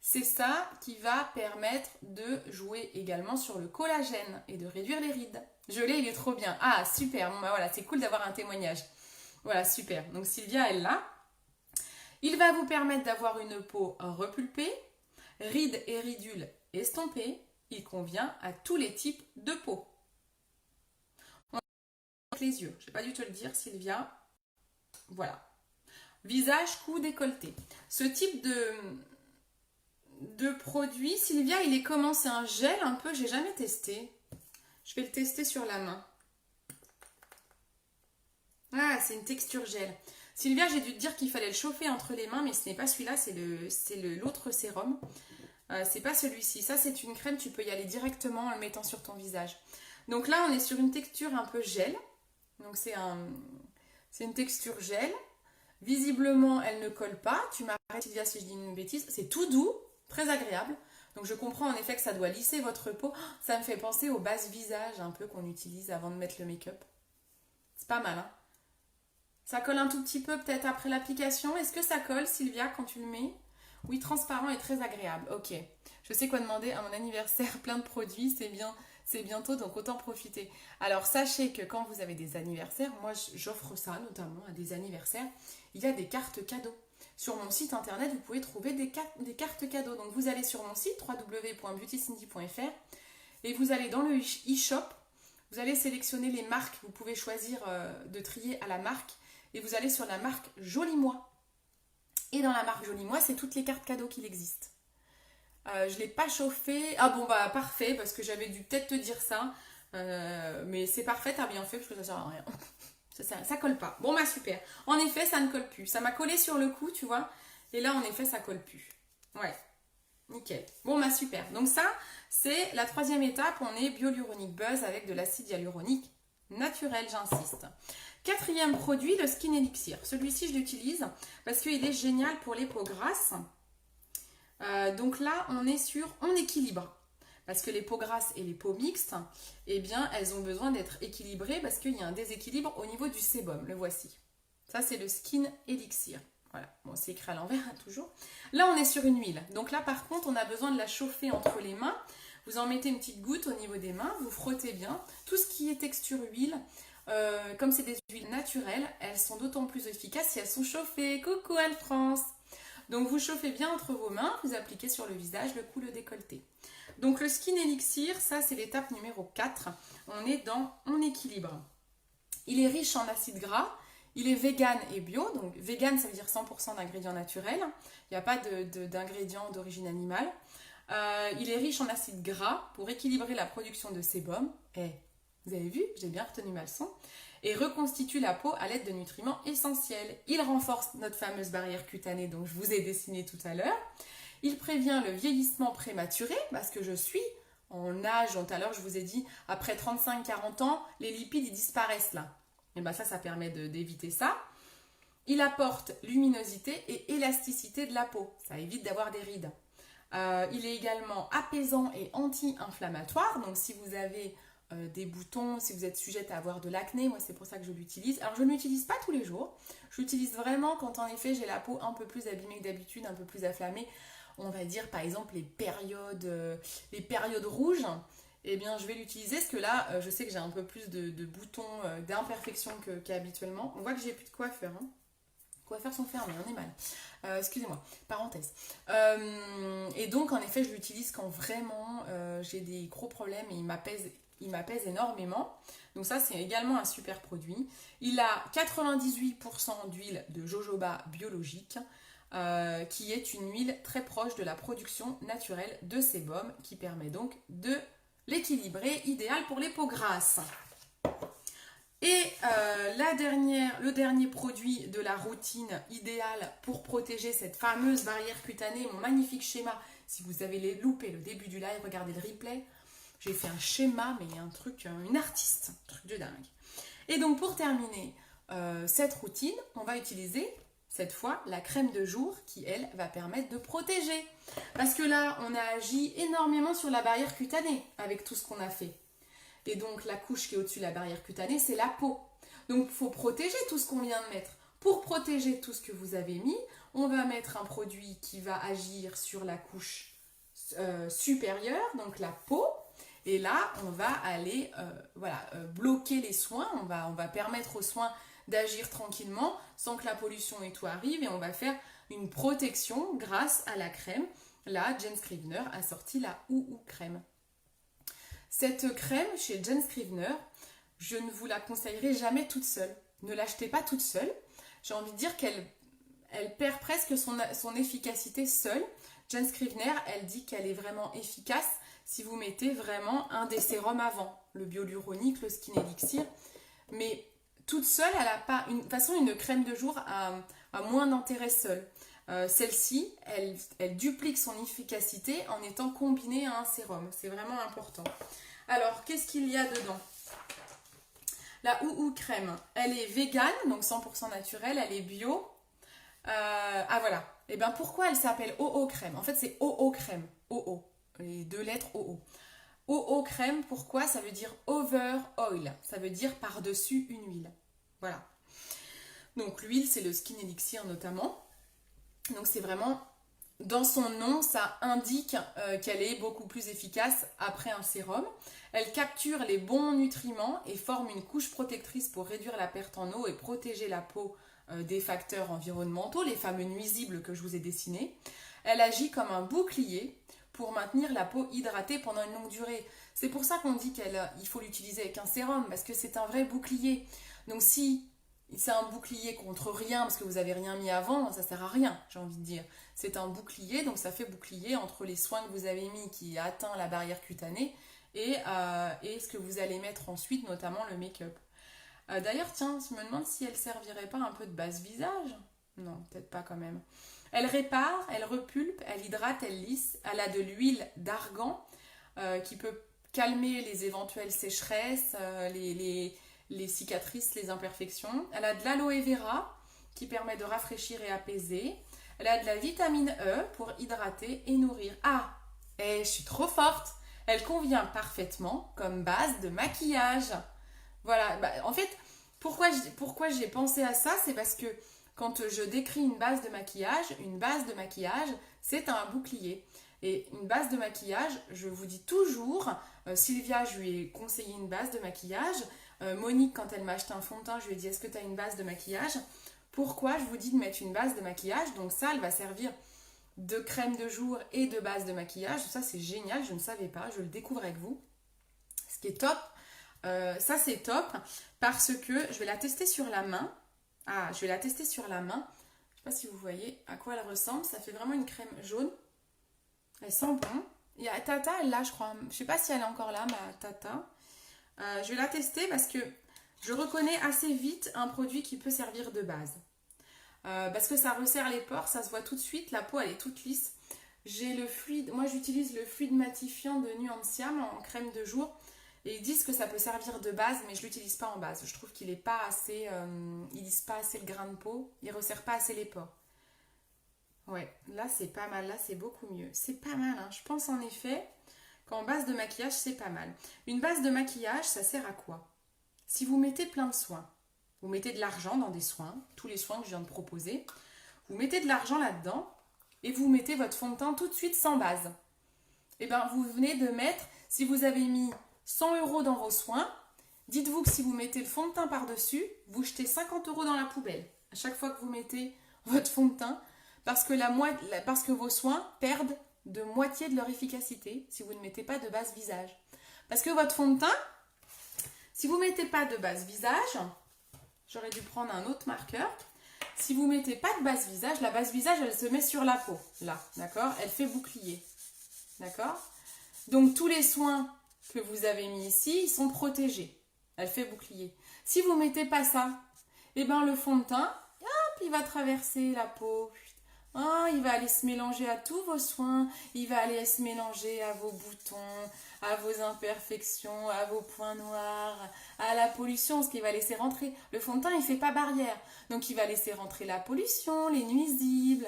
C'est ça qui va permettre de jouer également sur le collagène et de réduire les rides. Je l'ai, il est trop bien. Ah, super. Bon, voilà, c'est cool d'avoir un témoignage. Voilà, super. Donc, Sylvia, elle l'a. Il va vous permettre d'avoir une peau repulpée, rides et ridules estompées. Il convient à tous les types de peau. On a les yeux. Je ne vais pas dû te le dire, Sylvia. Voilà. Visage, cou, décolleté. Ce type de produit, Sylvia, il est comment? C'est un gel un peu, j'ai jamais testé. Je vais le tester sur la main. Ah, c'est une texture gel. Sylvia, j'ai dû te dire qu'il fallait le chauffer entre les mains, mais ce n'est pas celui-là, c'est l'autre sérum. C'est pas celui-ci. Ça, c'est une crème, tu peux y aller directement en le mettant sur ton visage. Donc là, on est sur une texture un peu gel. Donc c'est une texture gel. Visiblement, elle ne colle pas. Tu m'arrêtes, Sylvia, si je dis une bêtise. C'est tout doux, très agréable. Donc je comprends en effet que ça doit lisser votre peau. Ça me fait penser aux bases visage un peu qu'on utilise avant de mettre le make-up. C'est pas mal, hein? Ça colle un tout petit peu peut-être après l'application. Est-ce que ça colle, Sylvia, quand tu le mets? Oui, transparent et très agréable. Ok. Je sais quoi demander à mon anniversaire, plein de produits, c'est bien, c'est bientôt, donc autant profiter. Alors sachez que quand vous avez des anniversaires, moi j'offre ça notamment à des anniversaires, il y a des cartes cadeaux. Sur mon site internet, vous pouvez trouver des cartes cadeaux. Donc vous allez sur mon site www.beautycindy.fr et vous allez dans le e-shop, vous allez sélectionner les marques, vous pouvez choisir de trier à la marque et vous allez sur la marque Joli Moi. Et dans la marque Joli Moi, c'est toutes les cartes cadeaux qu'il existe. Je ne l'ai pas chauffé. Ah bon, bah parfait, parce que j'avais dû peut-être te dire ça. Mais c'est parfait, t'as bien fait, parce que ça sert à rien. Ça colle pas. Bon, bah super. En effet, ça ne colle plus. Ça m'a collé sur le cou, tu vois. Et là, en effet, ça colle plus. Ouais, nickel. Bon, bah super. Donc ça, c'est la troisième étape. On est Bioluronic Buzz avec de l'acide hyaluronique naturel, j'insiste. Quatrième produit, le Skin Elixir. Celui-ci, je l'utilise parce qu'il est génial pour les peaux grasses. Donc là, on équilibre. Parce que les peaux grasses et les peaux mixtes, eh bien, elles ont besoin d'être équilibrées parce qu'il y a un déséquilibre au niveau du sébum. Le voici. Ça, c'est le Skin Elixir. Voilà. Bon, c'est écrit à l'envers, hein, toujours. Là, on est sur une huile. Donc là, par contre, on a besoin de la chauffer entre les mains. Vous en mettez une petite goutte au niveau des mains. Vous frottez bien. Tout ce qui est texture huile, comme c'est des huiles naturelles, elles sont d'autant plus efficaces si elles sont chauffées. Coucou Anne-France! Donc vous chauffez bien entre vos mains, vous appliquez sur le visage, le cou, le décolleté. Donc le Skin Elixir, ça c'est l'étape numéro 4. On équilibre. Il est riche en acides gras, il est vegan et bio. Donc vegan, ça veut dire 100% d'ingrédients naturels. Il n'y a pas d'ingrédients d'origine animale. Il est riche en acides gras pour équilibrer la production de sébum. Vous avez vu, j'ai bien retenu ma leçon. Et reconstitue la peau à l'aide de nutriments essentiels. Il renforce notre fameuse barrière cutanée dont je vous ai dessiné tout à l'heure. Il prévient le vieillissement prématuré parce que je suis en âge, tout à l'heure je vous ai dit, après 35-40 ans, les lipides ils disparaissent là. Et bien ça permet d'éviter ça. Il apporte luminosité et élasticité de la peau. Ça évite d'avoir des rides. Il est également apaisant et anti-inflammatoire. Donc si vous avez des boutons, si vous êtes sujette à avoir de l'acné, moi c'est pour ça que je l'utilise. Alors je ne l'utilise pas tous les jours, je l'utilise vraiment quand en effet j'ai la peau un peu plus abîmée que d'habitude, un peu plus afflammée. On va dire par exemple les périodes rouges, eh bien je vais l'utiliser parce que là je sais que j'ai un peu plus de boutons, d'imperfections qu'habituellement. On voit que j'ai plus de coiffeur, hein. Les coiffeurs sont fermés, on est mal. Excusez-moi, parenthèse. Et donc en effet je l'utilise quand vraiment j'ai des gros problèmes et il m'apaise énormément. Donc ça, c'est également un super produit. Il a 98% d'huile de jojoba biologique, qui est une huile très proche de la production naturelle de sébum, qui permet donc de l'équilibrer, idéal pour les peaux grasses. Et le dernier produit de la routine idéale pour protéger cette fameuse barrière cutanée, mon magnifique schéma. Si vous avez loupé le début du live, regardez le replay. J'ai fait un schéma, mais il y a un truc, une artiste, un truc de dingue. Et donc pour terminer cette routine, on va utiliser cette fois la crème de jour qui, elle, va permettre de protéger. Parce que là, on a agi énormément sur la barrière cutanée avec tout ce qu'on a fait. Et donc la couche qui est au-dessus de la barrière cutanée, c'est la peau. Donc il faut protéger tout ce qu'on vient de mettre. Pour protéger tout ce que vous avez mis, on va mettre un produit qui va agir sur la couche supérieure, donc la peau. Et là, on va aller bloquer les soins, on va permettre aux soins d'agir tranquillement sans que la pollution et tout arrive et on va faire une protection grâce à la crème. Là, Jane Scrivener a sorti la OUOU crème. Cette crème chez Jane Scrivener, je ne vous la conseillerais jamais toute seule. Ne l'achetez pas toute seule. J'ai envie de dire qu'elle perd presque son efficacité seule. Jane Scrivener, elle dit qu'elle est vraiment efficace si vous mettez vraiment un des sérums avant, le Bioluronic, le Skin Elixir. Mais toute seule, elle n'a pas... De toute façon, une crème de jour a moins d'intérêt seule. Celle-ci, elle duplique son efficacité en étant combinée à un sérum. C'est vraiment important. Alors, qu'est-ce qu'il y a dedans? La OUOU crème, elle est végane, donc 100% naturelle, elle est bio. Voilà. Et bien, pourquoi elle s'appelle OO crème? En fait, c'est OO crème. OO. Les deux lettres OO. OO crème, pourquoi? Ça veut dire over oil. Ça veut dire par-dessus une huile. Voilà. Donc l'huile, c'est le Skin Elixir notamment. Donc c'est vraiment, dans son nom, ça indique qu'elle est beaucoup plus efficace après un sérum. Elle capture les bons nutriments et forme une couche protectrice pour réduire la perte en eau et protéger la peau des facteurs environnementaux, les fameux nuisibles que je vous ai dessinés. Elle agit comme un bouclier pour maintenir la peau hydratée pendant une longue durée. C'est pour ça qu'on dit qu'il faut l'utiliser avec un sérum, parce que c'est un vrai bouclier. Donc si c'est un bouclier contre rien, parce que vous n'avez rien mis avant, ça ne sert à rien, j'ai envie de dire. C'est un bouclier, donc ça fait bouclier entre les soins que vous avez mis qui atteint la barrière cutanée et ce que vous allez mettre ensuite, notamment le make-up. D'ailleurs, tiens, je me demande si elle servirait pas un peu de base visage. Non, peut-être pas quand même. Elle répare, elle repulpe, elle hydrate, elle lisse. Elle a de l'huile d'argan qui peut calmer les éventuelles sécheresses, les cicatrices, les imperfections. Elle a de l'aloe vera qui permet de rafraîchir et apaiser. Elle a de la vitamine E pour hydrater et nourrir. Ah, et je suis trop forte. Elle convient parfaitement comme base de maquillage. Voilà, en fait, pourquoi j'ai pensé à ça, c'est parce que quand je décris une base de maquillage, c'est un bouclier. Et une base de maquillage, je vous dis toujours, Sylvia, je lui ai conseillé une base de maquillage. Monique, quand elle m'a acheté un fond de teint, je lui ai dit, est-ce que tu as une base de maquillage? Pourquoi je vous dis de mettre une base de maquillage? Donc ça, elle va servir de crème de jour et de base de maquillage. Ça, c'est génial, je ne savais pas, je le découvre avec vous. Ce qui est top, ça c'est top parce que je vais la tester sur la main. Ah, je vais la tester sur la main. Je ne sais pas si vous voyez à quoi elle ressemble. Ça fait vraiment une crème jaune. Elle sent bon. Il y a Tata, elle là, je crois. Je ne sais pas si elle est encore là, ma Tata. Je vais la tester parce que je reconnais assez vite un produit qui peut servir de base. Parce que ça resserre les pores, ça se voit tout de suite. La peau, elle est toute lisse. J'ai le fluide. Moi, j'utilise le fluide matifiant de Nuanciam en crème de jour. Et ils disent que ça peut servir de base, mais je ne l'utilise pas en base. Je trouve qu'il n'est pas assez... il lisse pas assez le grain de peau. Il ne resserre pas assez les pores. Ouais, là c'est pas mal. Là c'est beaucoup mieux. C'est pas mal, hein. Je pense en effet qu'en base de maquillage, c'est pas mal. Une base de maquillage, ça sert à quoi? Si vous mettez plein de soins, vous mettez de l'argent dans des soins, tous les soins que je viens de proposer, vous mettez de l'argent là-dedans et vous mettez votre fond de teint tout de suite sans base. Et bien, vous venez de mettre, si vous avez mis 100 € dans vos soins, dites-vous que si vous mettez le fond de teint par-dessus, vous jetez 50 € dans la poubelle à chaque fois que vous mettez votre fond de teint parce que vos soins perdent de moitié de leur efficacité si vous ne mettez pas de base visage. Parce que votre fond de teint, si vous ne mettez pas de base visage, j'aurais dû prendre un autre marqueur. Si vous ne mettez pas de base visage, la base visage, elle se met sur la peau. Là, d'accord? Elle fait bouclier. D'accord? Donc, tous les soins que vous avez mis ici, ils sont protégés. Elle fait bouclier. Si vous ne mettez pas ça, eh ben, le fond de teint, hop, il va traverser la peau. Ah, il va aller se mélanger à tous vos soins. Il va aller se mélanger à vos boutons, à vos imperfections, à vos points noirs, à la pollution, ce qui va laisser rentrer. Le fond de teint, il ne fait pas barrière. Donc, il va laisser rentrer la pollution, les nuisibles.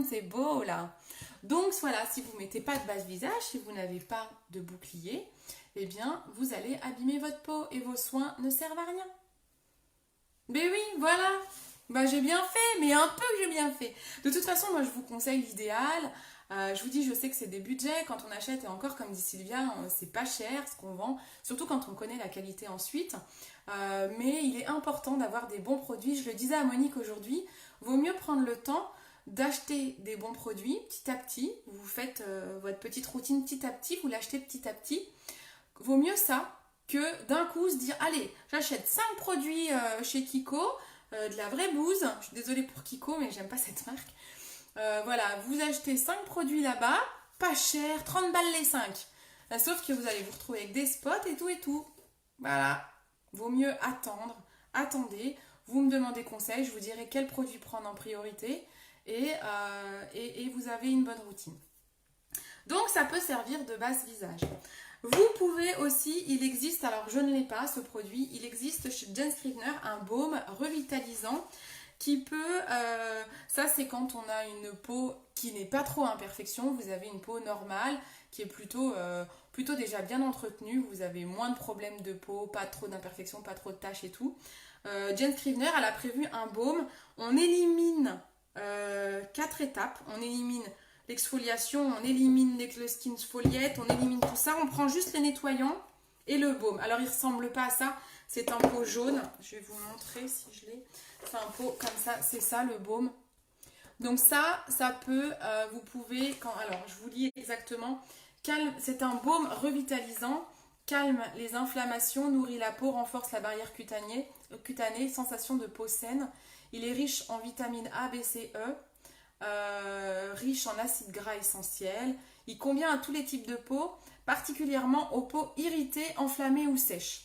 C'est beau, là. Donc, voilà, si vous ne mettez pas de base visage, si vous n'avez pas de bouclier, eh bien, vous allez abîmer votre peau et vos soins ne servent à rien. Mais oui, voilà. J'ai bien fait, mais un peu que j'ai bien fait. De toute façon, moi, je vous conseille l'idéal. Je vous dis, je sais que c'est des budgets. Quand on achète, et encore, comme dit Sylvia, c'est pas cher ce qu'on vend. Surtout quand on connaît la qualité ensuite. Mais il est important d'avoir des bons produits. Je le disais à Monique aujourd'hui, vaut mieux prendre le temps d'acheter des bons produits petit à petit. Vous faites votre petite routine petit à petit, vous l'achetez petit à petit. Vaut mieux ça que d'un coup se dire, allez, j'achète 5 produits chez Kiko, de la vraie bouse. Je suis désolée pour Kiko, mais j'aime pas cette marque. Voilà, vous achetez 5 produits là-bas, pas cher, 30 balles les 5. Sauf que vous allez vous retrouver avec des spots et tout et tout. Voilà, vaut mieux attendre. Attendez, vous me demandez conseil, je vous dirai quel produit prendre en priorité et vous avez une bonne routine. Donc ça peut servir de base visage. Vous pouvez aussi, il existe, alors je ne l'ai pas ce produit, il existe chez Jane Scrivener un baume revitalisant qui peut, ça c'est quand on a une peau qui n'est pas trop imperfection, vous avez une peau normale qui est plutôt déjà bien entretenue, vous avez moins de problèmes de peau, pas trop d'imperfections, pas trop de taches et tout. Jen Scrivener, elle a prévu un baume. On élimine 4 étapes. On élimine l'exfoliation, on élimine le skin spholiette, on élimine tout ça. On prend juste les nettoyants et le baume. Alors, il ne ressemble pas à ça. C'est un pot jaune. Je vais vous montrer si je l'ai. C'est un pot comme ça. C'est ça, le baume. Donc ça peut, vous pouvez, alors je vous lis exactement, c'est un baume revitalisant, calme les inflammations, nourrit la peau, renforce la barrière cutanée, sensation de peau saine. Il est riche en vitamines A, B, C, E, riche en acides gras essentiels. Il convient à tous les types de peau, particulièrement aux peaux irritées, enflammées ou sèches.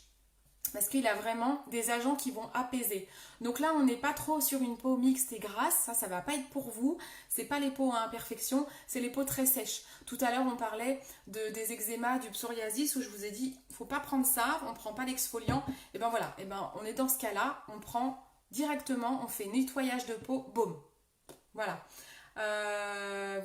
Parce qu'il a vraiment des agents qui vont apaiser. Donc là, on n'est pas trop sur une peau mixte et grasse. Ça va pas être pour vous. C'est pas les peaux à imperfection, c'est les peaux très sèches. Tout à l'heure, on parlait des eczémas, du psoriasis, où je vous ai dit, il ne faut pas prendre ça, on ne prend pas l'exfoliant. Et ben voilà, on est dans ce cas-là, on prend directement, on fait nettoyage de peau, boum. Voilà.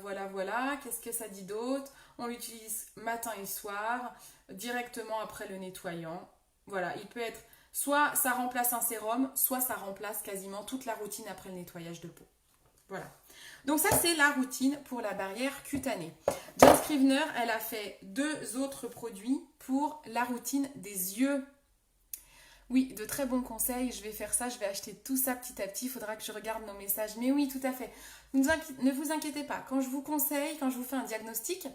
Voilà. Qu'est-ce que ça dit d'autre? On l'utilise matin et soir, directement après le nettoyant. Voilà, il peut être, soit ça remplace un sérum, soit ça remplace quasiment toute la routine après le nettoyage de peau. Voilà. Donc ça, c'est la routine pour la barrière cutanée. Jen Scrivener, elle a fait 2 autres produits pour la routine des yeux. Oui, de très bons conseils. Je vais faire ça, je vais acheter tout ça petit à petit. Il faudra que je regarde nos messages. Mais oui, tout à fait. Ne vous inquiétez pas. Quand je vous conseille, quand je vous fais un diagnostic,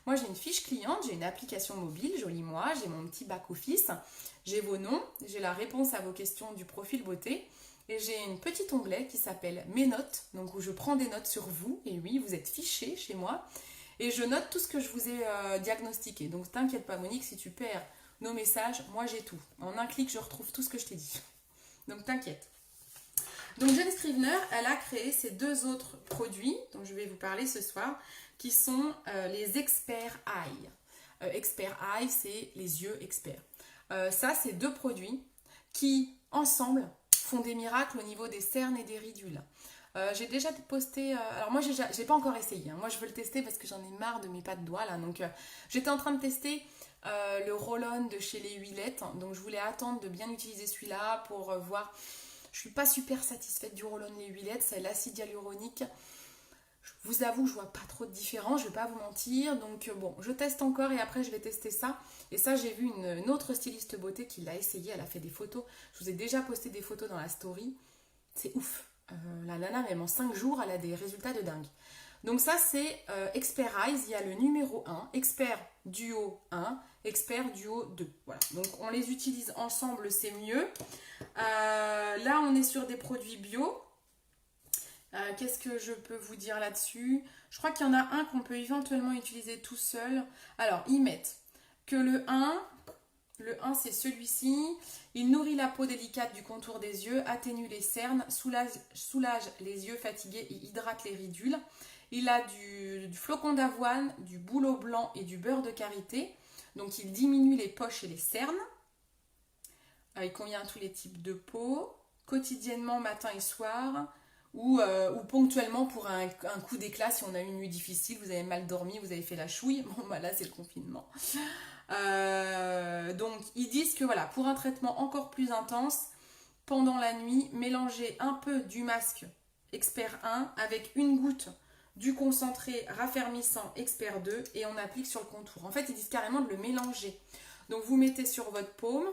moi j'ai une fiche cliente, j'ai une application mobile, Joli Moi, j'ai mon petit back-office, j'ai vos noms, j'ai la réponse à vos questions du profil beauté. Et j'ai un petit onglet qui s'appelle Mes notes, donc où je prends des notes sur vous. Et oui, vous êtes fiché chez moi. Et je note tout ce que je vous ai diagnostiqué. Donc t'inquiète pas Monique, si tu perds nos messages, moi j'ai tout. En un clic, je retrouve tout ce que je t'ai dit. Donc t'inquiète. Donc Jen Scrivener, elle a créé ces 2 autres produits dont je vais vous parler ce soir, qui sont les Expert Eye. Expert Eye, c'est les yeux experts. Ça, c'est 2 produits qui, ensemble, font des miracles au niveau des cernes et des ridules. J'ai déjà posté, alors moi j'ai pas encore essayé, hein. Moi je veux le tester parce que j'en ai marre de mes pas de doigts là, donc j'étais en train de tester le roll-on de chez les Huilettes, donc je voulais attendre de bien utiliser celui-là pour voir. Je suis pas super satisfaite du roll-on les Huilettes, c'est l'acide hyaluronique. Je vous avoue, je vois pas trop de différence, je vais pas vous mentir. Donc bon, je teste encore et après je vais tester ça. Et ça, j'ai vu une autre styliste beauté qui l'a essayé, elle a fait des photos. Je vous ai déjà posté des photos dans la story. C'est ouf. La nana, même en 5 jours, elle a des résultats de dingue. Donc ça, c'est Expert Eyes. Il y a le numéro 1, Expert Duo 1, Expert Duo 2. Voilà. Donc on les utilise ensemble, c'est mieux. Là, on est sur des produits bio. Qu'est-ce que je peux vous dire là-dessus? Je crois qu'il y en a un qu'on peut éventuellement utiliser tout seul. Alors, ils mettent que le 1 c'est celui-ci. Il nourrit la peau délicate du contour des yeux, atténue les cernes, soulage les yeux fatigués et hydrate les ridules. Il a du flocon d'avoine, du bouleau blanc et du beurre de karité. Donc, il diminue les poches et les cernes. Il convient à tous les types de peau. Quotidiennement, matin et soir. Ou ponctuellement pour un coup d'éclat si on a une nuit difficile, vous avez mal dormi, vous avez fait la chouille. Bon, bah là, c'est le confinement. Donc, ils disent que voilà, pour un traitement encore plus intense, pendant la nuit, mélangez un peu du masque Expert 1 avec une goutte du concentré raffermissant Expert 2 et on applique sur le contour. En fait, ils disent carrément de le mélanger. Donc, vous mettez sur votre paume,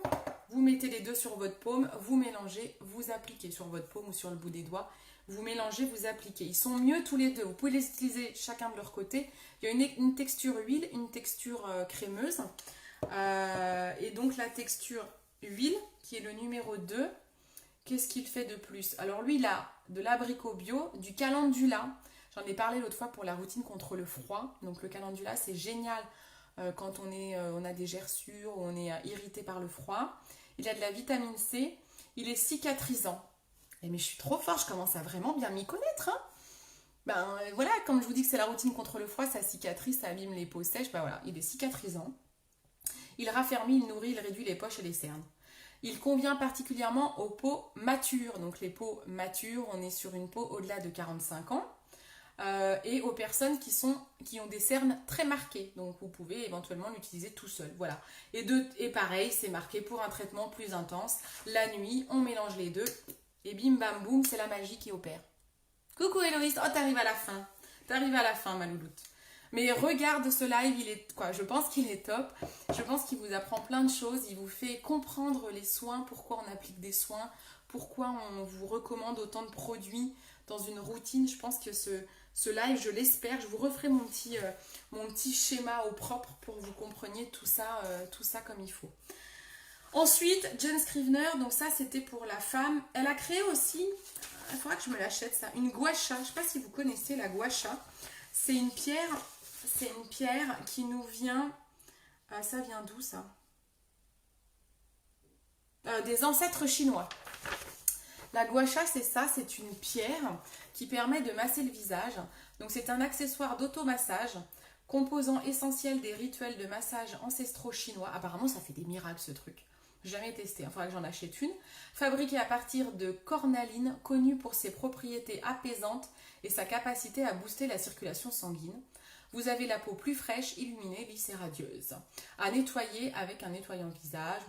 vous mettez les 2 sur votre paume, vous mélangez, vous appliquez sur votre paume ou sur le bout des doigts. Vous mélangez, vous appliquez. Ils sont mieux tous les 2. Vous pouvez les utiliser chacun de leur côté. Il y a une texture huile, une texture crémeuse. Et donc la texture huile, qui est le numéro 2, qu'est-ce qu'il fait de plus? Alors lui, il a de l'abricot bio, du calendula. J'en ai parlé l'autre fois pour la routine contre le froid. Donc le calendula, c'est génial quand on a des gerçures ou on est irrité par le froid. Il a de la vitamine C. Il est cicatrisant. Mais je suis trop forte, je commence à vraiment bien m'y connaître. Voilà, comme je vous dis que c'est la routine contre le froid, ça cicatrise, ça abîme les peaux sèches. Voilà, il est cicatrisant. Il raffermit, il nourrit, il réduit les poches et les cernes. Il convient particulièrement aux peaux matures. Donc les peaux matures, on est sur une peau au-delà de 45 ans. et aux personnes qui ont des cernes très marquées. Donc vous pouvez éventuellement l'utiliser tout seul. Voilà. Et pareil, c'est marqué pour un traitement plus intense. La nuit, on mélange les deux et bim bam boum, c'est la magie qui opère. Coucou Héloïse, oh t'arrives à la fin. T'arrives à la fin ma louloute. Mais regarde ce live, je pense qu'il est top. Je pense qu'il vous apprend plein de choses. Il vous fait comprendre les soins, pourquoi on applique des soins, pourquoi on vous recommande autant de produits dans une routine. Je pense que ce live, je l'espère, je vous referai mon petit schéma au propre pour que vous compreniez tout ça comme il faut. Ensuite, Jen Scrivener, donc ça c'était pour la femme. Elle a créé aussi, il faudra que je me l'achète ça, une gua sha. Je ne sais pas si vous connaissez la gua sha. C'est une pierre qui nous vient... ça vient d'où ça? Des ancêtres chinois. La gua sha, c'est ça, c'est une pierre qui permet de masser le visage. Donc c'est un accessoire d'automassage, composant essentiel des rituels de massage ancestraux chinois. Apparemment, ça fait des miracles ce truc. Jamais testé, il faudra que j'en achète une. Fabriquée à partir de cornaline, connue pour ses propriétés apaisantes et sa capacité à booster la circulation sanguine. Vous avez la peau plus fraîche, illuminée, lisse et radieuse. À nettoyer avec un nettoyant visage.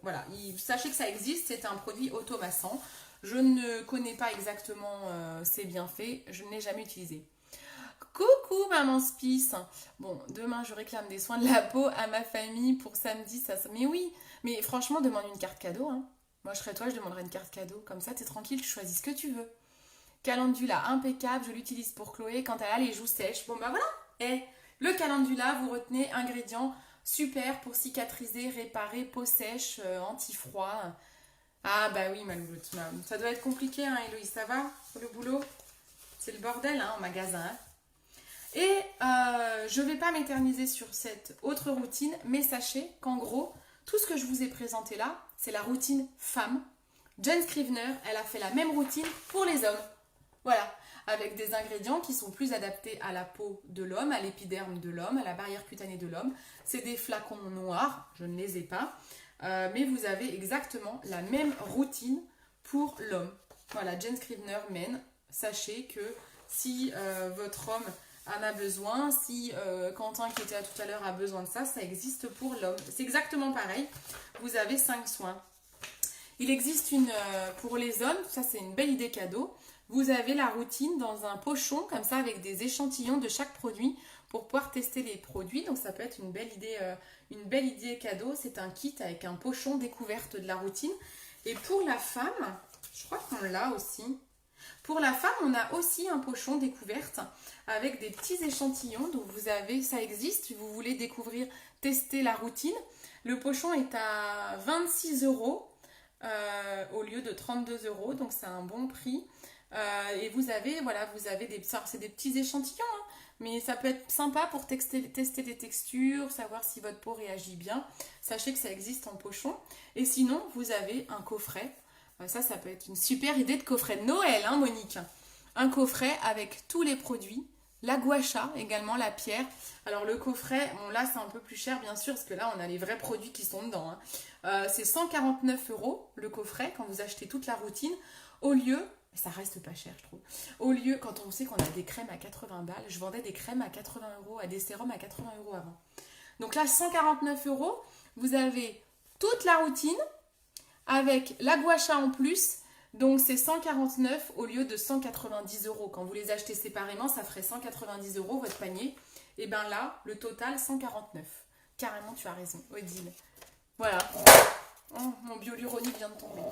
Voilà. Sachez que ça existe, c'est un produit automassant. Je ne connais pas exactement ses bienfaits, je ne l'ai jamais utilisé. Coucou maman Spice. Bon, demain je réclame des soins de la peau à ma famille pour samedi. Mais oui, mais franchement, demande une carte cadeau. Hein. Moi je serais toi, je demanderais une carte cadeau. Comme ça, t'es tranquille, tu choisis ce que tu veux. Calendula impeccable, je l'utilise pour Chloé quand elle a les joues sèches. Bon bah voilà. Et le calendula, vous retenez ingrédients super pour cicatriser, réparer, peau sèche, anti-froid. Ah bah oui ma louloute, ça doit être compliqué hein Héloïse, ça va le boulot? C'est le bordel hein, en magasin. Hein. Et je ne vais pas m'éterniser sur cette autre routine, mais sachez qu'en gros, tout ce que je vous ai présenté là, c'est la routine femme. Jen Scrivener, elle a fait la même routine pour les hommes. Voilà, avec des ingrédients qui sont plus adaptés à la peau de l'homme, à l'épiderme de l'homme, à la barrière cutanée de l'homme. C'est des flacons noirs, je ne les ai pas, mais vous avez exactement la même routine pour l'homme. Voilà, Jen Scrivener Men, sachez que si votre homme en a besoin, si Quentin qui était là tout à l'heure a besoin de ça, ça existe pour l'homme. C'est exactement pareil, vous avez 5 soins. Il existe pour les hommes, ça c'est une belle idée cadeau. Vous avez la routine dans un pochon comme ça avec des échantillons de chaque produit pour pouvoir tester les produits. Donc ça peut être une belle idée cadeau. C'est un kit avec un pochon découverte de la routine. Et pour la femme, je crois qu'on l'a aussi. Pour la femme, on a aussi un pochon découverte avec des petits échantillons. Donc vous avez, ça existe, si vous voulez découvrir, tester la routine. Le pochon est à 26 € au lieu de 32 €, donc c'est un bon prix. Et vous avez c'est des petits échantillons, hein, mais ça peut être sympa pour tester des textures, savoir si votre peau réagit bien. Sachez que ça existe en pochon. Et sinon, vous avez un coffret. Ça peut être une super idée de coffret de Noël, hein, Monique. Un coffret avec tous les produits. La gua sha, également la pierre. Alors le coffret, bon là c'est un peu plus cher bien sûr, parce que là on a les vrais produits qui sont dedans. Hein. C'est 149 € le coffret quand vous achetez toute la routine. Au lieu, ça reste pas cher je trouve, au lieu, quand on sait qu'on a des crèmes à 80 balles, je vendais des crèmes à 80 €, à des sérums à 80 € avant. Donc là 149 €, vous avez toute la routine, avec la gua sha en plus, donc c'est 149 au lieu de 190 €. Quand vous les achetez séparément, ça ferait 190 € votre panier. Et bien là, le total 149. Carrément, tu as raison, Odile. Voilà. Oh, mon bioluronique vient de tomber.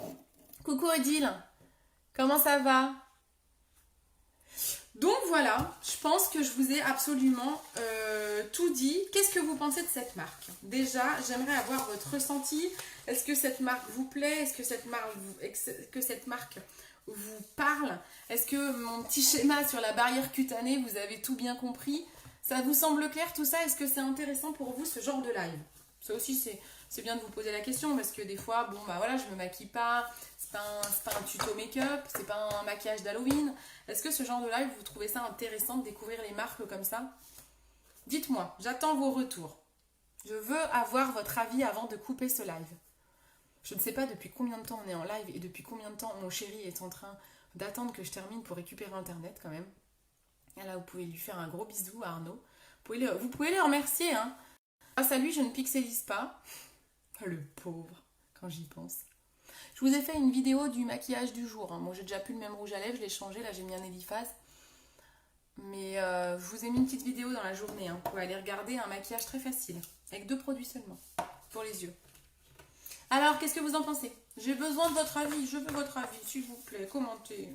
Coucou Odile, comment ça va? Donc voilà, je pense que je vous ai absolument tout dit. Qu'est-ce que vous pensez de cette marque? Déjà, j'aimerais avoir votre ressenti. Est-ce que cette marque vous plaît? Est-ce que cette marque vous parle? Est-ce que mon petit schéma sur la barrière cutanée, vous avez tout bien compris? Ça vous semble clair tout ça? Est-ce que c'est intéressant pour vous ce genre de live? Ça aussi, c'est bien de vous poser la question parce que des fois, bon bah voilà, je me maquille pas, c'est pas un tuto make-up, c'est pas un maquillage d'Halloween. Est-ce que ce genre de live, vous trouvez ça intéressant de découvrir les marques comme ça? Dites-moi, j'attends vos retours. Je veux avoir votre avis avant de couper ce live. Je ne sais pas depuis combien de temps on est en live et depuis combien de temps mon chéri est en train d'attendre que je termine pour récupérer internet quand même. Et là, vous pouvez lui faire un gros bisou à Arnaud. Vous pouvez le remercier, hein. Grâce à lui, je ne pixelise pas. Le pauvre, quand j'y pense. Je vous ai fait une vidéo du maquillage du jour. Hein. Moi, j'ai déjà plus le même rouge à lèvres, je l'ai changé. Là, j'ai mis un Eliphas. Mais je vous ai mis une petite vidéo dans la journée. Hein. Vous pouvez aller regarder un maquillage très facile. Avec 2 produits seulement. Pour les yeux. Alors, qu'est-ce que vous en pensez? J'ai besoin de votre avis. Je veux votre avis, s'il vous plaît. Commentez.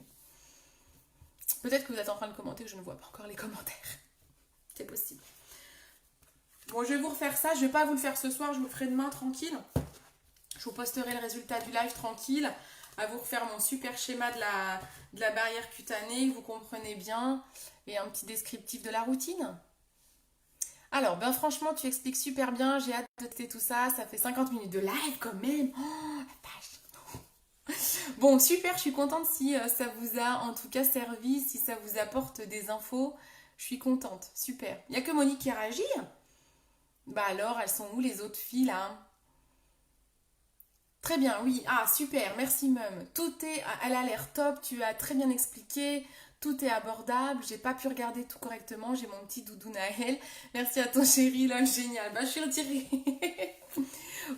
Peut-être que vous êtes en train de commenter, que je ne vois pas encore les commentaires. C'est possible. Bon, je vais vous refaire ça. Je ne vais pas vous le faire ce soir. Je vous le ferai demain, tranquille. Je vous posterai le résultat du live, tranquille. À vous refaire mon super schéma de la barrière cutanée. Vous comprenez bien. Et un petit descriptif de la routine. Alors, ben franchement, tu expliques super bien. J'ai hâte de tester tout ça. Ça fait 50 minutes de live quand même. Oh, la vache. Bon, super. Je suis contente si ça vous a en tout cas servi. Si ça vous apporte des infos. Je suis contente. Super. Il n'y a que Monique qui réagit. Bah alors, elles sont où les autres filles là? Très bien, oui. Ah, super. Merci, Mum. Elle a l'air top. Tu as très bien expliqué. Tout est abordable. J'ai pas pu regarder tout correctement. J'ai mon petit doudou Naël. Merci à ton chéri, lol, génial. Bah, je suis retirée.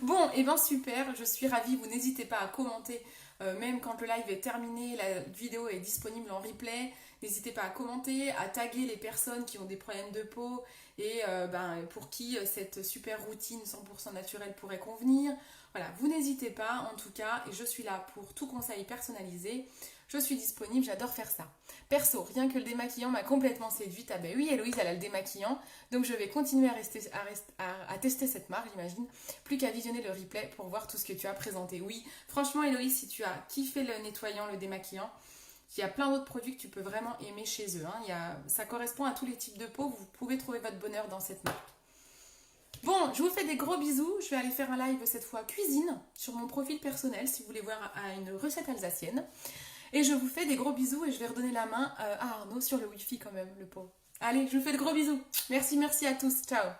Bon, et ben super. Je suis ravie. Vous n'hésitez pas à commenter. Même quand le live est terminé, la vidéo est disponible en replay. N'hésitez pas à commenter, à taguer les personnes qui ont des problèmes de peau et pour qui cette super routine 100% naturelle pourrait convenir. Voilà, vous n'hésitez pas en tout cas, et je suis là pour tout conseil personnalisé. Je suis disponible, j'adore faire ça. Perso, rien que le démaquillant m'a complètement séduite. Ah ben oui, Héloïse, elle a le démaquillant. Donc je vais continuer à tester cette marque, j'imagine. Plus qu'à visionner le replay pour voir tout ce que tu as présenté. Oui, franchement, Héloïse, si tu as kiffé le nettoyant, le démaquillant, il y a plein d'autres produits que tu peux vraiment aimer chez eux. Hein. Ça correspond à tous les types de peau. Vous pouvez trouver votre bonheur dans cette marque. Bon, je vous fais des gros bisous. Je vais aller faire un live cette fois cuisine sur mon profil personnel si vous voulez voir une recette alsacienne. Et je vous fais des gros bisous et je vais redonner la main à Arnaud sur le Wi-Fi quand même, le pauvre. Allez, je vous fais de gros bisous. Merci à tous. Ciao.